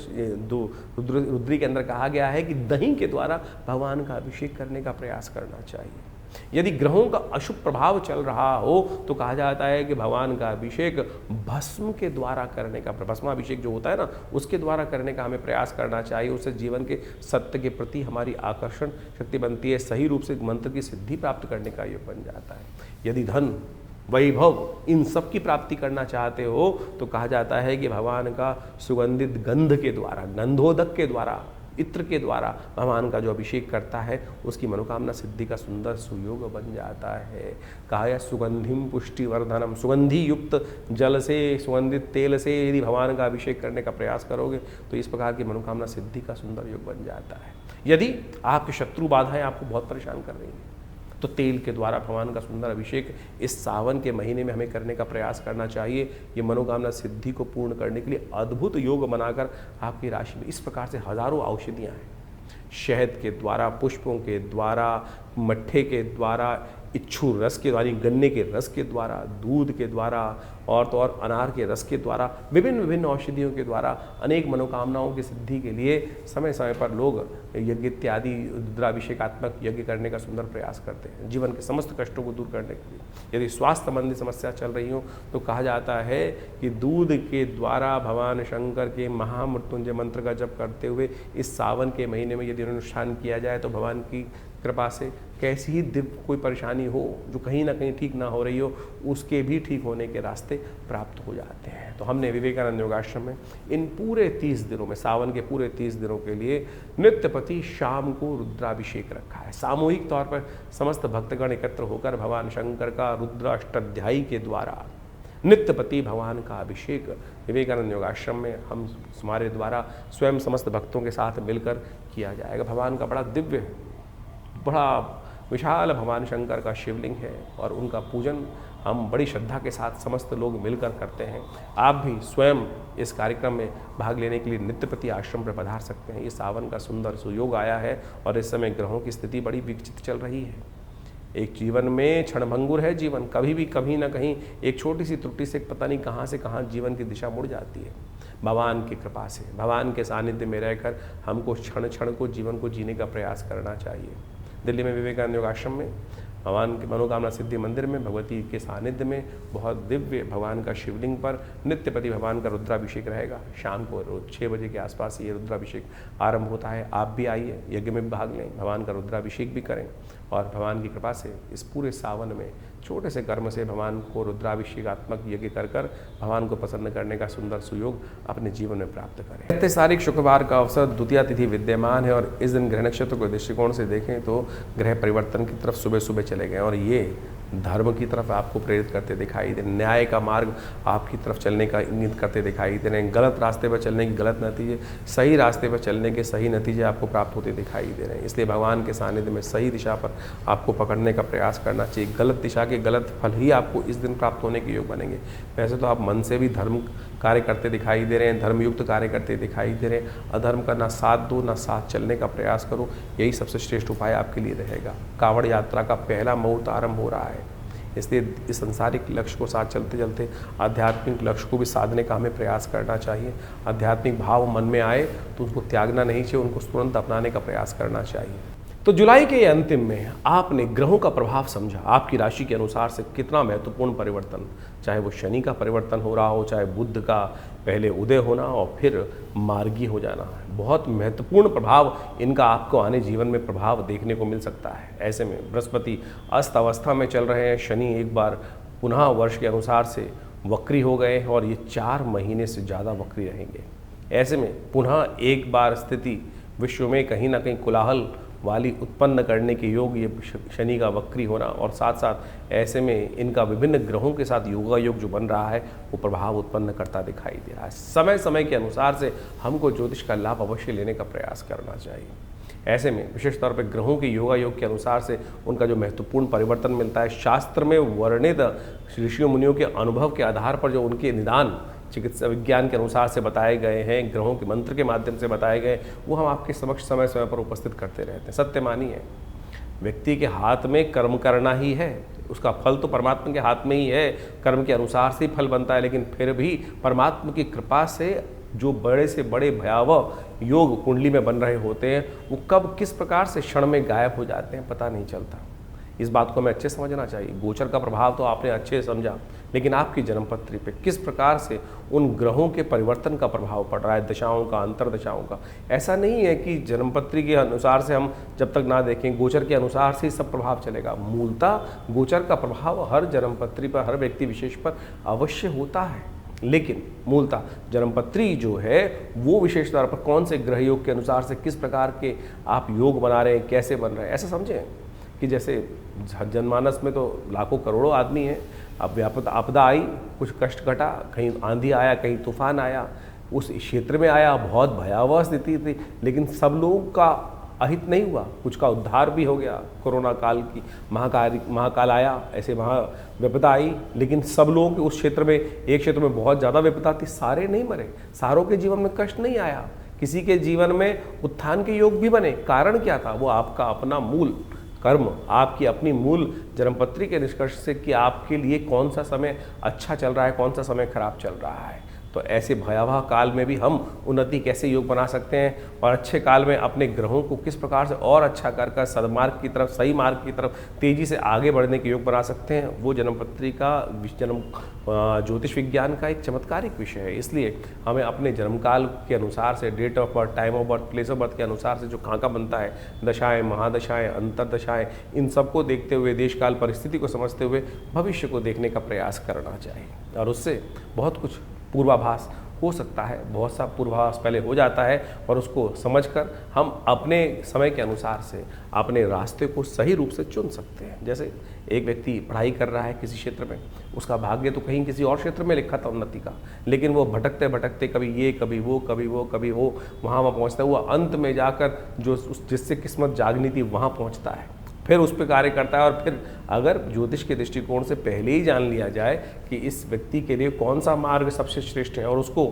तो रुद्री के अंदर कहा गया है कि दही के द्वारा भगवान का अभिषेक करने का प्रयास करना चाहिए। यदि ग्रहों का अशुभ प्रभाव चल रहा हो तो कहा जाता है कि भगवान का अभिषेक भस्म के द्वारा करने का, भस्माभिषेक जो होता है ना, उसके द्वारा करने का हमें प्रयास करना चाहिए। उससे जीवन के सत्य के प्रति हमारी आकर्षण शक्ति बनती है, सही रूप से मंत्र की सिद्धि प्राप्त करने का योग बन जाता है। यदि धन, वैभव इन सब की प्राप्ति करना चाहते हो तो कहा जाता है कि भगवान का सुगंधित गंध के द्वारा, गंधोदक के द्वारा, इत्र के द्वारा भगवान का जो अभिषेक करता है उसकी मनोकामना सिद्धि का सुंदर सुयोग बन जाता है। कहा है सुगंधिम पुष्टिवर्धनम, सुगंधि युक्त जल से, सुगंधित तेल से यदि भगवान का अभिषेक करने का प्रयास करोगे तो इस प्रकार की मनोकामना सिद्धि का सुंदर योग बन जाता है। यदि आपकी शत्रु बाधाएं आपको बहुत परेशान कर रही हैं तो तेल के द्वारा भगवान का सुंदर अभिषेक इस सावन के महीने में हमें करने का प्रयास करना चाहिए। ये मनोकामना सिद्धि को पूर्ण करने के लिए अद्भुत योग बनाकर आपकी राशि में इस प्रकार से हजारों औषधियाँ हैं। शहद के द्वारा, पुष्पों के द्वारा, मट्ठे के द्वारा, इच्छू रस के द्वारा, गन्ने के रस के द्वारा, दूध के द्वारा और तो और अनार के रस के द्वारा, विभिन्न औषधियों के द्वारा अनेक मनोकामनाओं की सिद्धि के लिए समय समय पर लोग यज्ञ इत्यादि रुद्राभिषेकात्मक यज्ञ करने का सुंदर प्रयास करते हैं जीवन के समस्त कष्टों को दूर करने के लिए। यदि स्वास्थ्य संबंधी समस्या चल रही हो तो कहा जाता है कि दूध के द्वारा भगवान शंकर के महामृत्युंजय मंत्र का जप करते हुए इस सावन के महीने में यदि अनुष्ठान किया जाए तो भगवान की कृपा से कैसी ही दिव्य कोई परेशानी हो जो कहीं ना कहीं ठीक ना हो रही हो उसके भी ठीक होने के रास्ते प्राप्त हो जाते हैं। तो हमने विवेकानंद योगाश्रम में इन पूरे 30 दिनों में, सावन के पूरे 30 दिनों के लिए नित्यपति शाम को रुद्राभिषेक रखा है। सामूहिक तौर पर समस्त भक्तगण एकत्र होकर भगवान शंकर का रुद्राष्टाध्यायी के द्वारा नित्यपति भगवान का अभिषेक विवेकानंद योगाश्रम में हम हमारे द्वारा स्वयं समस्त भक्तों के साथ मिलकर किया जाएगा। भगवान का बड़ा दिव्य, बड़ा विशाल भगवान शंकर का शिवलिंग है और उनका पूजन हम बड़ी श्रद्धा के साथ समस्त लोग मिलकर करते हैं। आप भी स्वयं इस कार्यक्रम में भाग लेने के लिए नित्यपति आश्रम पर पधार सकते हैं। ये सावन का सुंदर सुयोग आया है और इस समय ग्रहों की स्थिति बड़ी विकसित चल रही है। एक जीवन में क्षणभंगुर है जीवन, कभी भी कहीं ना कहीं एक छोटी सी त्रुटि से पता नहीं कहाँ से कहाँ जीवन की दिशा मुड़ जाती है। भगवान की कृपा से, भगवान के सानिध्य में रहकर हमको क्षण क्षण को जीवन को जीने का प्रयास करना चाहिए। दिल्ली में विवेकानंद योगाश्रम में भगवान के मनोकामना सिद्धि मंदिर में भगवती के सानिध्य में बहुत दिव्य भगवान का शिवलिंग पर नित्यपति भगवान का रुद्राभिषेक रहेगा। शाम को रोज 6 बजे के आसपास ये रुद्राभिषेक आरंभ होता है। आप भी आइए, यज्ञ में भाग लें, भगवान का रुद्राभिषेक भी करें और भगवान की कृपा से इस पूरे सावन में छोटे से कर्म से भगवान को रुद्राभिषेकात्मक यज्ञ कर भगवान को प्रसन्न करने का सुंदर सुयोग अपने जीवन में प्राप्त करें। 31 तारीख शुक्रवार का अवसर द्वितीया तिथि विद्यमान है और इस दिन ग्रह नक्षत्र को दृष्टिकोण से देखें तो ग्रह परिवर्तन की तरफ सुबह सुबह चले गए और ये धर्म की तरफ आपको प्रेरित करते दिखाई दे, न्याय का मार्ग आपकी तरफ चलने का इंगित करते दिखाई दे रहे हैं। गलत रास्ते पर चलने के गलत नतीजे, सही रास्ते पर चलने के सही नतीजे आपको प्राप्त होते दिखाई दे रहे हैं। इसलिए भगवान के सानिध्य में सही दिशा पर आपको पकड़ने का प्रयास करना चाहिए। गलत दिशा के गलत फल ही आपको इस दिन प्राप्त होने के योग बनेंगे। वैसे तो आप मन से भी धर्म कार्य करते दिखाई दे रहे हैं, धर्मयुक्त कार्य करते दिखाई दे रहे हैं। अधर्म का ना साथ दो ना साथ चलने का प्रयास करो, यही सबसे श्रेष्ठ उपाय आपके लिए रहेगा। कांवड़ यात्रा का पहला मुहूर्त आरंभ हो रहा है, इसलिए इस संसारिक लक्ष्य को साथ चलते चलते आध्यात्मिक लक्ष्य को भी साधने का हमें प्रयास करना चाहिए। आध्यात्मिक भाव मन में आए तो उसको त्यागना नहीं चाहिए, उनको तुरंत अपनाने का प्रयास करना चाहिए। तो जुलाई के अंतिम में आपने ग्रहों का प्रभाव समझा, आपकी राशि के अनुसार से कितना महत्वपूर्ण परिवर्तन, चाहे वो शनि का परिवर्तन हो रहा हो, चाहे बुध का पहले उदय होना और फिर मार्गी हो जाना, बहुत महत्वपूर्ण प्रभाव इनका आपको आने जीवन में प्रभाव देखने को मिल सकता है। ऐसे में बृहस्पति अस्त अवस्था में चल रहे हैं, शनि एक बार पुनः वर्ष के अनुसार से वक्री हो गए और ये 4 महीने से ज़्यादा वक्री रहेंगे। ऐसे में पुनः एक बार स्थिति विश्व में कहीं ना कहीं कोलाहल वाली उत्पन्न करने के योग, ये शनि का वक्री होना और साथ साथ ऐसे में इनका विभिन्न ग्रहों के साथ योगा योग जो बन रहा है वो प्रभाव उत्पन्न करता दिखाई दे रहा है। समय समय के अनुसार से हमको ज्योतिष का लाभ अवश्य लेने का प्रयास करना चाहिए। ऐसे में विशेष तौर पर ग्रहों के योगा योग के अनुसार से उनका जो महत्वपूर्ण परिवर्तन मिलता है, शास्त्र में वर्णित ऋषियों मुनियों के अनुभव के आधार पर जो उनके निदान चिकित्सा विज्ञान के अनुसार से बताए गए हैं, ग्रहों के मंत्र के माध्यम से बताए गए, वो हम आपके समक्ष समय समय पर उपस्थित करते रहते हैं। सत्य मानिए, व्यक्ति के हाथ में कर्म करना ही है, उसका फल तो परमात्मा के हाथ में ही है, कर्म के अनुसार से ही फल बनता है। लेकिन फिर भी परमात्मा की कृपा से जो बड़े से बड़े भयावह योग कुंडली में बन रहे होते हैं, वो कब किस प्रकार से क्षण में गायब हो जाते हैं पता नहीं चलता। इस बात को हमें अच्छे समझना चाहिए। गोचर का प्रभाव तो आपने अच्छे से समझा, लेकिन आपकी जन्मपत्री पे किस प्रकार से उन ग्रहों के परिवर्तन का प्रभाव पड़ रहा है, दशाओं का, अंतरदशाओं का। ऐसा नहीं है कि जन्मपत्री के अनुसार से हम जब तक ना देखें, गोचर के अनुसार से ही सब प्रभाव चलेगा। मूलतः गोचर का प्रभाव हर जन्मपत्री पर, हर व्यक्ति विशेष पर अवश्य होता है, लेकिन मूलतः जन्मपत्री जो है वो विशेष तौर पर कौन से ग्रह योग के अनुसार से किस प्रकार के आप योग बना रहे हैं, कैसे बन रहे हैं। ऐसा समझें कि जैसे जनमानस में तो लाखों करोड़ों आदमी हैं, अब व्यापक आपदा आई, कुछ कष्ट घटा, कहीं आंधी आया, कहीं तूफान आया, उस क्षेत्र में आया, बहुत भयावह स्थिति थी, लेकिन सब लोगों का अहित नहीं हुआ, कुछ का उद्धार भी हो गया। कोरोना काल की महाकाल आया, ऐसे विपदा आई, लेकिन सब लोगों के उस क्षेत्र में, एक क्षेत्र में बहुत ज़्यादा विपदा थी, सारे नहीं मरे, सारों के जीवन में कष्ट नहीं आया, किसी के जीवन में उत्थान के योग भी बने। कारण क्या था? वो आपका अपना मूल कर्म, आपकी अपनी मूल जन्मपत्री के निष्कर्ष से कि आपके लिए कौन सा समय अच्छा चल रहा है, कौन सा समय खराब चल रहा है। तो ऐसे भयावह काल में भी हम उन्नति कैसे योग बना सकते हैं और अच्छे काल में अपने ग्रहों को किस प्रकार से और अच्छा कर सदमार्ग की तरफ, सही मार्ग की तरफ तेजी से आगे बढ़ने के योग बना सकते हैं, वो जन्मपत्री का जन्म ज्योतिष विज्ञान का एक चमत्कारिक विषय है। इसलिए हमें अपने जन्मकाल के अनुसार से, date of birth, time of birth, place of birth के अनुसार से जो खाका बनता है, दशाएं, महादशाएं, अंतरदशाएं, इन सबको देखते हुए, देश काल परिस्थिति को समझते हुए भविष्य को देखने का प्रयास करना चाहिए और उससे बहुत कुछ पूर्वाभास हो सकता है, बहुत सा पूर्वाभास पहले हो जाता है और उसको समझकर हम अपने समय के अनुसार से अपने रास्ते को सही रूप से चुन सकते हैं। जैसे एक व्यक्ति पढ़ाई कर रहा है किसी क्षेत्र में, उसका भाग्य तो कहीं किसी और क्षेत्र में लिखा था उन्नति का, लेकिन वो भटकते भटकते कभी ये, कभी वो, कभी वो, कभी वो, वहाँ पहुँचता है, वो अंत में जाकर जो जिससे किस्मत जागनी थी वहाँ पहुँचता है, फिर उस पर कार्य करता है। और फिर अगर ज्योतिष के दृष्टिकोण से पहले ही जान लिया जाए कि इस व्यक्ति के लिए कौन सा मार्ग सबसे श्रेष्ठ है और उसको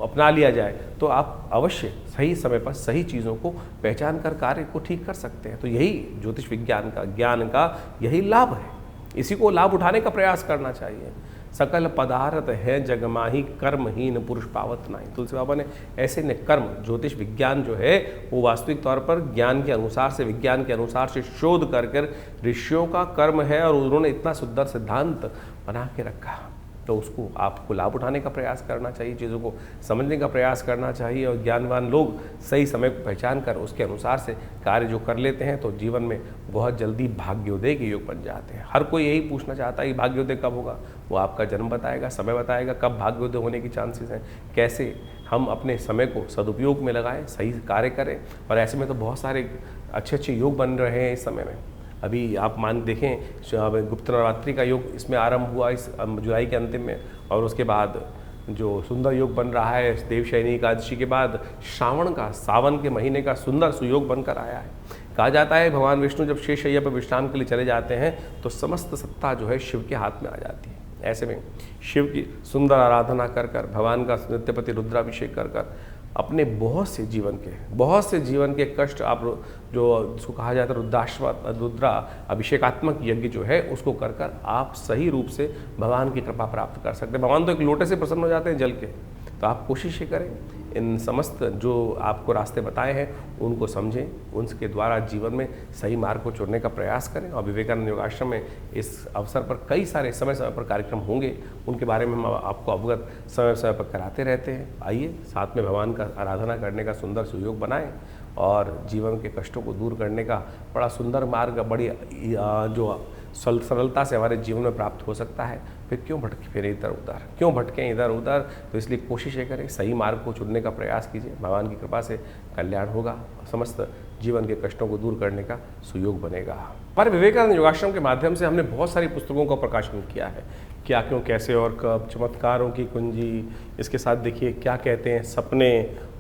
अपना लिया जाए, तो आप अवश्य सही समय पर सही चीज़ों को पहचान कर कार्य को ठीक कर सकते हैं। तो यही ज्योतिष विज्ञान का, ज्ञान का यही लाभ है, इसी को लाभ उठाने का प्रयास करना चाहिए। सकल पदार्थ है जगमाही कर्महीन पुरुष पावत नाही। तुलसी बाबा ने ऐसे ने कर्म ज्योतिष विज्ञान जो है वो वास्तविक तौर पर ज्ञान के अनुसार से विज्ञान के अनुसार से शोध कर ऋषियों का कर्म है और उन्होंने इतना सुंदर सिद्धांत बना के रखा। तो उसको आपको लाभ उठाने का प्रयास करना चाहिए, चीज़ों को समझने का प्रयास करना चाहिए और ज्ञानवान लोग सही समय को पहचान कर उसके अनुसार से कार्य जो कर लेते हैं तो जीवन में बहुत जल्दी भाग्योदय के योग बन जाते हैं। हर कोई यही पूछना चाहता है कि भाग्योदय कब होगा, वो आपका जन्म बताएगा, समय बताएगा कब भाग्योदय होने की चांसेस हैं, कैसे हम अपने समय को सदुपयोग में लगाएं, सही कार्य करें। और ऐसे में तो बहुत सारे अच्छे अच्छे योग बन रहे हैं इस समय में। अभी आप मान देखें गुप्त नवरात्रि का योग इसमें आरंभ हुआ इस जुलाई के अंतिम में, और उसके बाद जो सुंदर योग बन रहा है देवशयनी एकादशी के बाद श्रावण का सावन के महीने का सुंदर सुयोग बनकर आया है। कहा जाता है भगवान विष्णु जब शेषशय्या पर विश्राम के लिए चले जाते हैं तो समस्त सत्ता जो है शिव के हाथ में आ जाती है। ऐसे में शिव की सुंदर आराधना कर भगवान का नित्यपति रुद्राभिषेक कर अपने बहुत से जीवन के कष्ट आप जो उसको कहा जाता है रुद्रा अभिषेकात्मक यज्ञ जो है उसको कर आप सही रूप से भगवान की कृपा प्राप्त कर सकते हैं। भगवान तो एक लोटे से प्रसन्न हो जाते हैं जल के। तो आप कोशिश ये करें इन समस्त जो आपको रास्ते बताए हैं उनको समझें, उनके द्वारा जीवन में सही मार्ग को चुनने का प्रयास करें। और विवेकानंद योगाश्रम में इस अवसर पर कई सारे समय पर कार्यक्रम होंगे, उनके बारे में हम आपको अवगत समय पर कराते रहते हैं। आइए साथ में भगवान का आराधना करने का सुंदर सुयोग बनाएं और जीवन के कष्टों को दूर करने का बड़ा सुंदर मार्ग बड़ी जो सरलता से हमारे जीवन में प्राप्त हो सकता है। फिर क्यों भटकें इधर उधर। तो इसलिए कोशिश ये करें सही मार्ग को चुनने का प्रयास कीजिए, भगवान की कृपा से कल्याण होगा, समस्त जीवन के कष्टों को दूर करने का सुयोग बनेगा। हमारे विवेकानंद योगाश्रम के माध्यम से हमने बहुत सारी पुस्तकों का प्रकाशन किया है, क्या क्यों कैसे और कब, चमत्कारों की कुंजी, इसके साथ देखिए क्या कहते हैं सपने,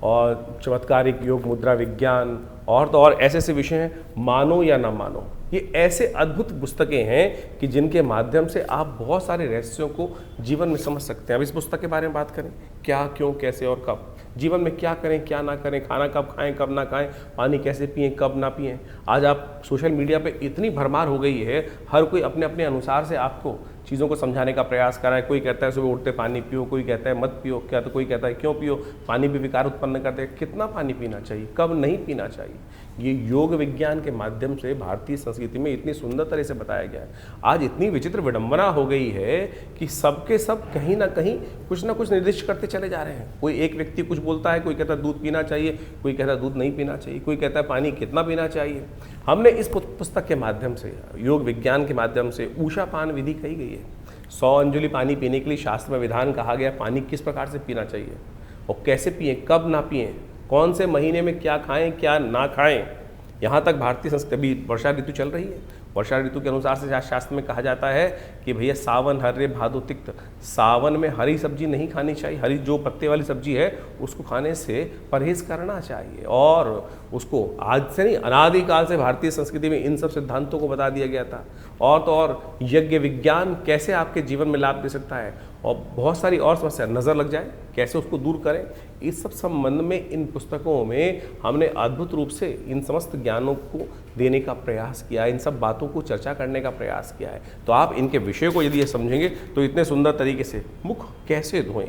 और चमत्कारिक योग मुद्रा विज्ञान, और तो और ऐसे ऐसे विषय हैं, मानो या ना मानो। ये ऐसे अद्भुत पुस्तकें हैं कि जिनके माध्यम से आप बहुत सारे रहस्यों को जीवन में समझ सकते हैं। अब इस पुस्तक के बारे में बात करें, क्या क्यों कैसे और कब, जीवन में क्या करें क्या ना करें, खाना कब खाएं कब ना खाएं, पानी कैसे पिएं कब ना पिएं। आज आप सोशल मीडिया पे इतनी भरमार हो गई है, हर कोई अपने अपने अनुसार से आपको चीज़ों को समझाने का प्रयास कर रहा है। कोई कहता है सुबह उठते पानी पियो, कोई कहता है मत पियो, क्या तो कोई कहता है क्यों पियो, पानी भी विकार उत्पन्न करते हैं। कितना पानी पीना चाहिए, कब नहीं पीना चाहिए, ये योग विज्ञान के माध्यम से भारतीय संस्कृति में इतनी सुंदर तरह से बताया गया है। आज इतनी विचित्र विडंबना हो गई है कि सबके सब कहीं ना कहीं कुछ ना कुछ निर्दिष्ट करते चले जा रहे हैं। कोई एक व्यक्ति कुछ बोलता है, कोई कहता है दूध पीना चाहिए, कोई कहता है दूध नहीं पीना चाहिए, कोई कहता है पानी कितना पीना चाहिए। हमने इस पुस्तक के माध्यम से, योग विज्ञान के माध्यम से ऊषा पान विधि कही गई है। 100 अंजुलि पानी पीने के लिए शास्त्र में विधान कहा गया, पानी किस प्रकार से पीना चाहिए और कैसे पिएं, कब ना पिएं, कौन से महीने में क्या खाएं क्या ना खाएं। यहाँ तक भारतीय संस्कृति, अभी वर्षा ऋतु चल रही है, वर्षा ऋतु के अनुसार से शास्त्र में कहा जाता है कि भैया सावन हर्रे भादो तिक्त, सावन में हरी सब्जी नहीं खानी चाहिए, हरी जो पत्ते वाली सब्जी है उसको खाने से परहेज करना चाहिए। और उसको आज से नहीं, अनादिकाल से भारतीय संस्कृति में इन सब सिद्धांतों को बता दिया गया था। और तो और यज्ञ विज्ञान कैसे आपके जीवन में लाभ दे सकता है, और बहुत सारी और समस्या, नज़र लग जाए कैसे उसको दूर करें, इस सब संबंध में इन पुस्तकों में हमने अद्भुत रूप से इन समस्त ज्ञानों को देने का प्रयास किया है, इन सब बातों को चर्चा करने का प्रयास किया है। तो आप इनके विषय को यदि ये समझेंगे तो इतने सुंदर तरीके से मुख कैसे धोएं,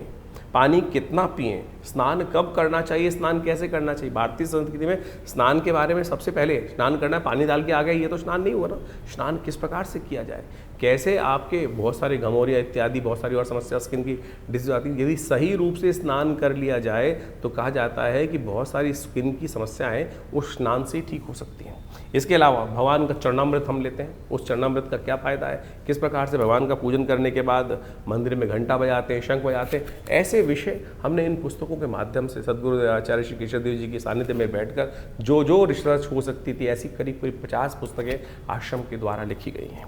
पानी कितना पिएं, स्नान कब करना चाहिए, स्नान कैसे करना चाहिए। भारतीय संस्कृति में स्नान के बारे में सबसे पहले स्नान करना, पानी डाल के आ गए, ये तो स्नान नहीं हुआ ना। स्नान किस प्रकार से किया जाए, कैसे आपके बहुत सारे घमौरिया इत्यादि बहुत सारी और समस्या स्किन की डिजीज आती है, यदि सही रूप से स्नान कर लिया जाए तो कहा जाता है कि बहुत सारी स्किन की समस्याएं उस स्नान से ही ठीक हो सकती हैं। इसके अलावा भगवान का चरणामृत हम लेते हैं, उस चरणामृत का क्या फ़ायदा है, किस प्रकार से भगवान का पूजन करने के बाद मंदिर में घंटा बजाते हैं, शंख बजाते हैं, ऐसे विषय हमने इन पुस्तकों के माध्यम से सदगुरु आचार्य श्री केशव देव जी के सानिध्य में बैठकर जो रिसर्च हो सकती थी, ऐसी करीब 50 पुस्तकें आश्रम के द्वारा लिखी गई हैं।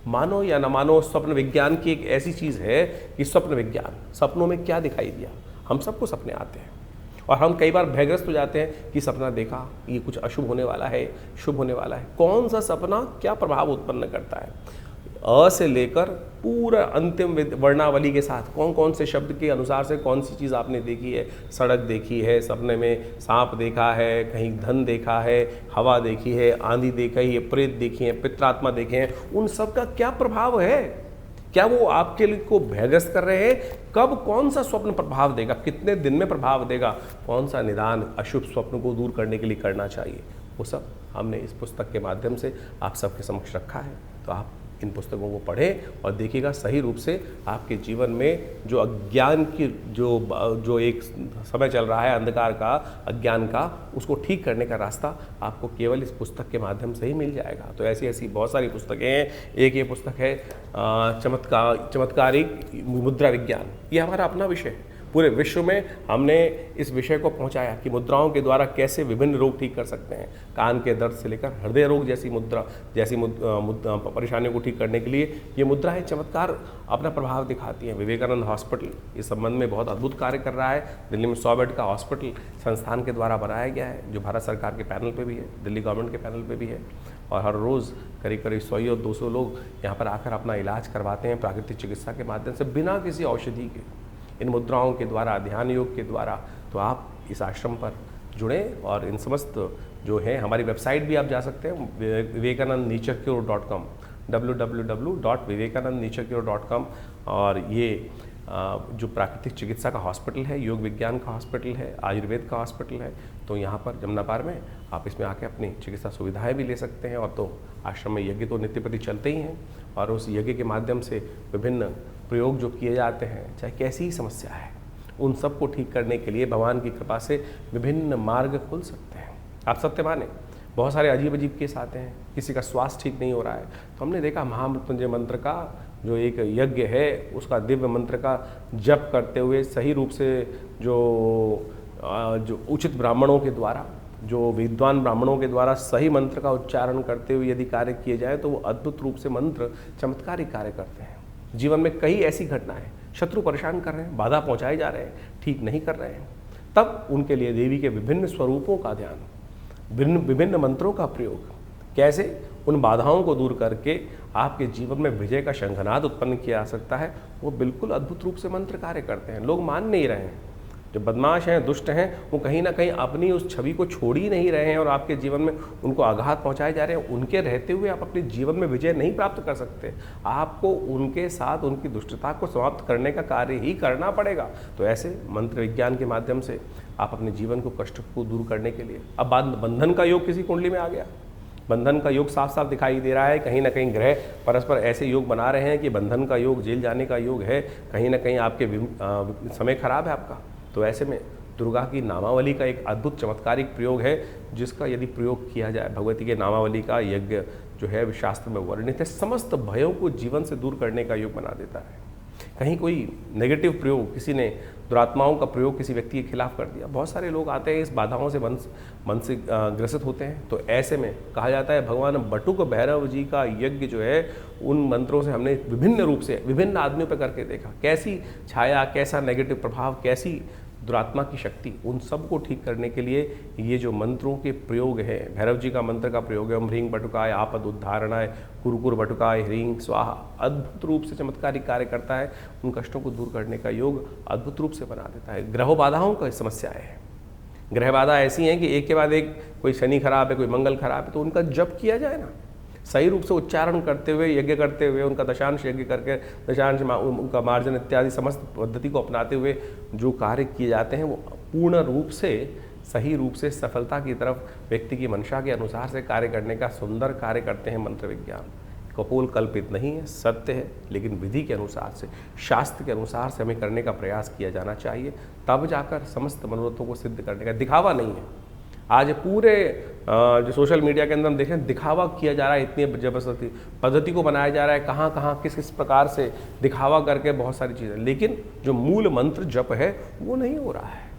मानो या न मानो, स्वप्न विज्ञान की एक ऐसी चीज़ है कि स्वप्न विज्ञान, सपनों में क्या दिखाई दिया, हम सबको सपने आते हैं और हम कई बार भयग्रस्त हो जाते हैं कि सपना देखा, ये कुछ अशुभ होने वाला है, शुभ होने वाला है। कौन सा सपना क्या प्रभाव उत्पन्न करता है, अ से लेकर पूरा अंतिम वर्णावली के साथ कौन कौन से शब्द के अनुसार से कौन सी चीज़ आपने देखी है। सड़क देखी है, सपने में सांप देखा है, कहीं धन देखा है, हवा देखी है, आंधी देखी है, प्रेत देखी है, पित्रात्मा देखे हैं, उन सब का क्या प्रभाव है, क्या वो आपके लिए को भयग्रस्त कर रहे हैं? कब कौन सा स्वप्न प्रभाव देगा, कितने दिन में प्रभाव देगा, कौन सा निदान अशुभ स्वप्न को दूर करने के लिए करना चाहिए, वो सब हमने इस पुस्तक के माध्यम से आप सबके समक्ष रखा है। तो आप इन पुस्तकों को पढ़ें और देखिएगा सही रूप से आपके जीवन में जो अज्ञान की जो एक समय चल रहा है, अंधकार का, अज्ञान का, उसको ठीक करने का रास्ता आपको केवल इस पुस्तक के माध्यम से ही मिल जाएगा। तो ऐसी ऐसी बहुत सारी पुस्तकें हैं। एक ये पुस्तक है चमत्कारिक मुद्रा विज्ञान। ये हमारा अपना विषय है। पूरे विश्व में हमने इस विषय को पहुंचाया कि मुद्राओं के द्वारा कैसे विभिन्न रोग ठीक कर सकते हैं। कान के दर्द से लेकर हृदय रोग जैसी परेशानियों को ठीक करने के लिए ये मुद्राएं चमत्कार अपना प्रभाव दिखाती हैं। विवेकानंद हॉस्पिटल इस संबंध में बहुत अद्भुत कार्य कर रहा है। दिल्ली में 100 बेड का हॉस्पिटल संस्थान के द्वारा बनाया गया है, जो भारत सरकार के पैनल पे भी है, दिल्ली गवर्नमेंट के पैनल पे भी है। और हर रोज़ करीब 100 और 200 लोग यहाँ पर आकर अपना इलाज करवाते हैं प्राकृतिक चिकित्सा के माध्यम से, बिना किसी औषधि के, इन मुद्राओं के द्वारा, ध्यान योग के द्वारा। तो आप इस आश्रम पर जुड़ें और इन समस्त जो है, हमारी वेबसाइट भी आप जा सकते हैं vivekanandnaturecure.com, www.vivekanandnaturecure.com। और ये जो प्राकृतिक चिकित्सा का हॉस्पिटल है, योग विज्ञान का हॉस्पिटल है, आयुर्वेद का हॉस्पिटल है, तो यहाँ पर जमुनापार में आप इसमें आके अपनी चिकित्सा सुविधाएं भी ले सकते हैं। और तो आश्रम में यज्ञ तो नित्य प्रति चलते ही हैं, और उस यज्ञ के माध्यम से विभिन्न प्रयोग जो किए जाते हैं, चाहे कैसी ही समस्या है, उन सब को ठीक करने के लिए भगवान की कृपा से विभिन्न मार्ग खुल सकते हैं। आप सत्य माने, बहुत सारे अजीब अजीब केस आते हैं, किसी का स्वास्थ्य ठीक नहीं हो रहा है, तो हमने देखा महामृत्युंजय मंत्र का जो एक यज्ञ है, उसका दिव्य मंत्र का जप करते हुए सही रूप से जो उचित ब्राह्मणों के द्वारा, जो विद्वान ब्राह्मणों के द्वारा सही मंत्र का उच्चारण करते हुए यदि कार्य किए जाए, तो वो अद्भुत रूप से मंत्र चमत्कारी कार्य करते हैं। जीवन में कई ऐसी घटनाएं, शत्रु परेशान कर रहे हैं, बाधा पहुंचाए जा रहे हैं, ठीक नहीं कर रहे हैं, तब उनके लिए देवी के विभिन्न स्वरूपों का ध्यान, विभिन्न मंत्रों का प्रयोग, कैसे उन बाधाओं को दूर करके आपके जीवन में विजय का शंखनाद उत्पन्न किया जा सकता है, वो बिल्कुल अद्भुत रूप से मंत्र कार्य करते हैं। लोग मान नहीं रहे हैं, जो बदमाश हैं, दुष्ट हैं, वो कहीं ना कहीं अपनी उस छवि को छोड़ ही नहीं रहे हैं और आपके जीवन में उनको आघात पहुंचाए जा रहे हैं। उनके रहते हुए आप अपने जीवन में विजय नहीं प्राप्त कर सकते। आपको उनके साथ उनकी दुष्टता को समाप्त करने का कार्य ही करना पड़ेगा। तो ऐसे मंत्र विज्ञान के माध्यम से आप अपने जीवन को, कष्ट को दूर करने के लिए, अब बंधन का योग किसी कुंडली में आ गया, बंधन का योग साफ साफ दिखाई दे रहा है। कहीं ना कहीं ग्रह परस्पर ऐसे योग बना रहे हैं कि बंधन का योग, जेल जाने का योग है, कहीं ना कहीं आपके समय खराब है आपका। तो ऐसे में दुर्गा की नामावली का एक अद्भुत चमत्कारिक प्रयोग है, जिसका यदि प्रयोग किया जाए, भगवती के नामावली का यज्ञ जो है शास्त्र में वर्णित है, समस्त भयों को जीवन से दूर करने का योग बना देता है। कहीं कोई नेगेटिव प्रयोग, किसी ने दुरात्माओं का प्रयोग किसी व्यक्ति के खिलाफ कर दिया, बहुत सारे लोग आते हैं इस बाधाओं से मन से ग्रसित होते हैं। तो ऐसे में कहा जाता है भगवान बटुक भैरव जी का यज्ञ जो है, उन मंत्रों से हमने विभिन्न रूप से विभिन्न आदमियों पर करके देखा, कैसी छाया, कैसा नेगेटिव प्रभाव, कैसी दुरात्मा की शक्ति, उन सब को ठीक करने के लिए ये जो मंत्रों के प्रयोग है, भैरव जी का मंत्र का प्रयोग है, ओम ह्रीं बटुकाय आपद उद्धारणाय कुरकुर बटुकाय ह्रीं स्वाहा, अद्भुत रूप से चमत्कारिक कार्य करता है। उन कष्टों को दूर करने का योग अद्भुत रूप से बना देता है। ग्रह बाधाओं का समस्याएं हैं, ग्रह बाधा ऐसी हैं कि एक के बाद एक, कोई शनि खराब है, कोई मंगल खराब है, तो उनका जप किया जाए ना, सही रूप से उच्चारण करते हुए, यज्ञ करते हुए, उनका दशांश यज्ञ करके, दशांश उनका मार्जन इत्यादि समस्त पद्धति को अपनाते हुए जो कार्य किए जाते हैं, वो पूर्ण रूप से, सही रूप से सफलता की तरफ व्यक्ति की मंशा के अनुसार से कार्य करने का सुंदर कार्य करते हैं। मंत्र विज्ञान कपोल कल्पित नहीं है, सत्य है, लेकिन विधि के अनुसार से, शास्त्र के अनुसार से हमें करने का प्रयास किया जाना चाहिए, तब जाकर समस्त मनोरथों को सिद्ध करने का, दिखावा नहीं है। आज पूरे जो सोशल मीडिया के अंदर हम देखें, दिखावा किया जा रहा है, इतनी जबरदस्ती पद्धति को बनाया जा रहा है, कहाँ कहाँ किस किस प्रकार से दिखावा करके बहुत सारी चीज़ें, लेकिन जो मूल मंत्र जप है वो नहीं हो रहा है,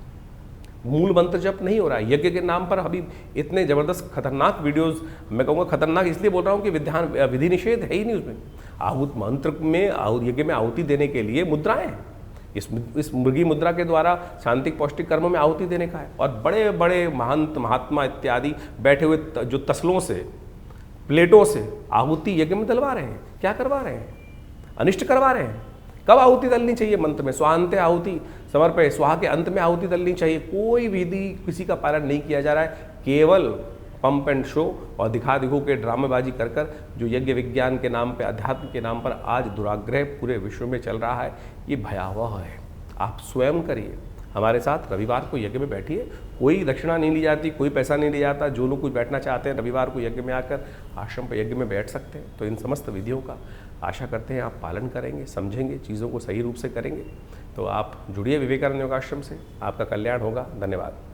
मूल मंत्र जप नहीं हो रहा है। यज्ञ के नाम पर अभी इतने ज़बरदस्त खतरनाक वीडियोस, मैं कहूँगा खतरनाक इसलिए बोल रहा हूँ कि विधि निषेध है ही नहीं उसमें। आहुत मंत्र में, यज्ञ में आहुति देने के लिए मुद्राएं हैं, इस मृगी मुद्रा के द्वारा शांतिक पौष्टिक कर्मों में आहुति देने का है। और बड़े बड़े महंत महात्मा इत्यादि बैठे हुए जो तसलों से, प्लेटों से आहुति यज्ञ में डलवा रहे हैं। क्या करवा रहे हैं? अनिष्ट करवा रहे हैं। कब आहुति डलनी चाहिए? मंत्र में स्वांते आहुति समर्पय, स्वाहा के अंत में आहुति डलनी चाहिए। कोई विधि किसी का पालन नहीं किया जा रहा है, केवल पंप एंड शो और दिखा दिखो के ड्रामेबाजी कर कर जो यज्ञ विज्ञान के नाम पे, अध्यात्म के नाम पर आज दुराग्रह पूरे विश्व में चल रहा है, ये भयावह है। आप स्वयं करिए, हमारे साथ रविवार को यज्ञ में बैठिए। कोई दक्षिणा नहीं ली जाती, कोई पैसा नहीं लिया जाता। जो लोग कुछ बैठना चाहते हैं रविवार को यज्ञ में आकर आश्रम पर यज्ञ में बैठ सकते हैं। तो इन समस्त विधियों का आशा करते हैं आप पालन करेंगे, समझेंगे, चीज़ों को सही रूप से करेंगे। तो आप जुड़िए विवेकानंद योगाश्रम से, आपका कल्याण होगा। धन्यवाद।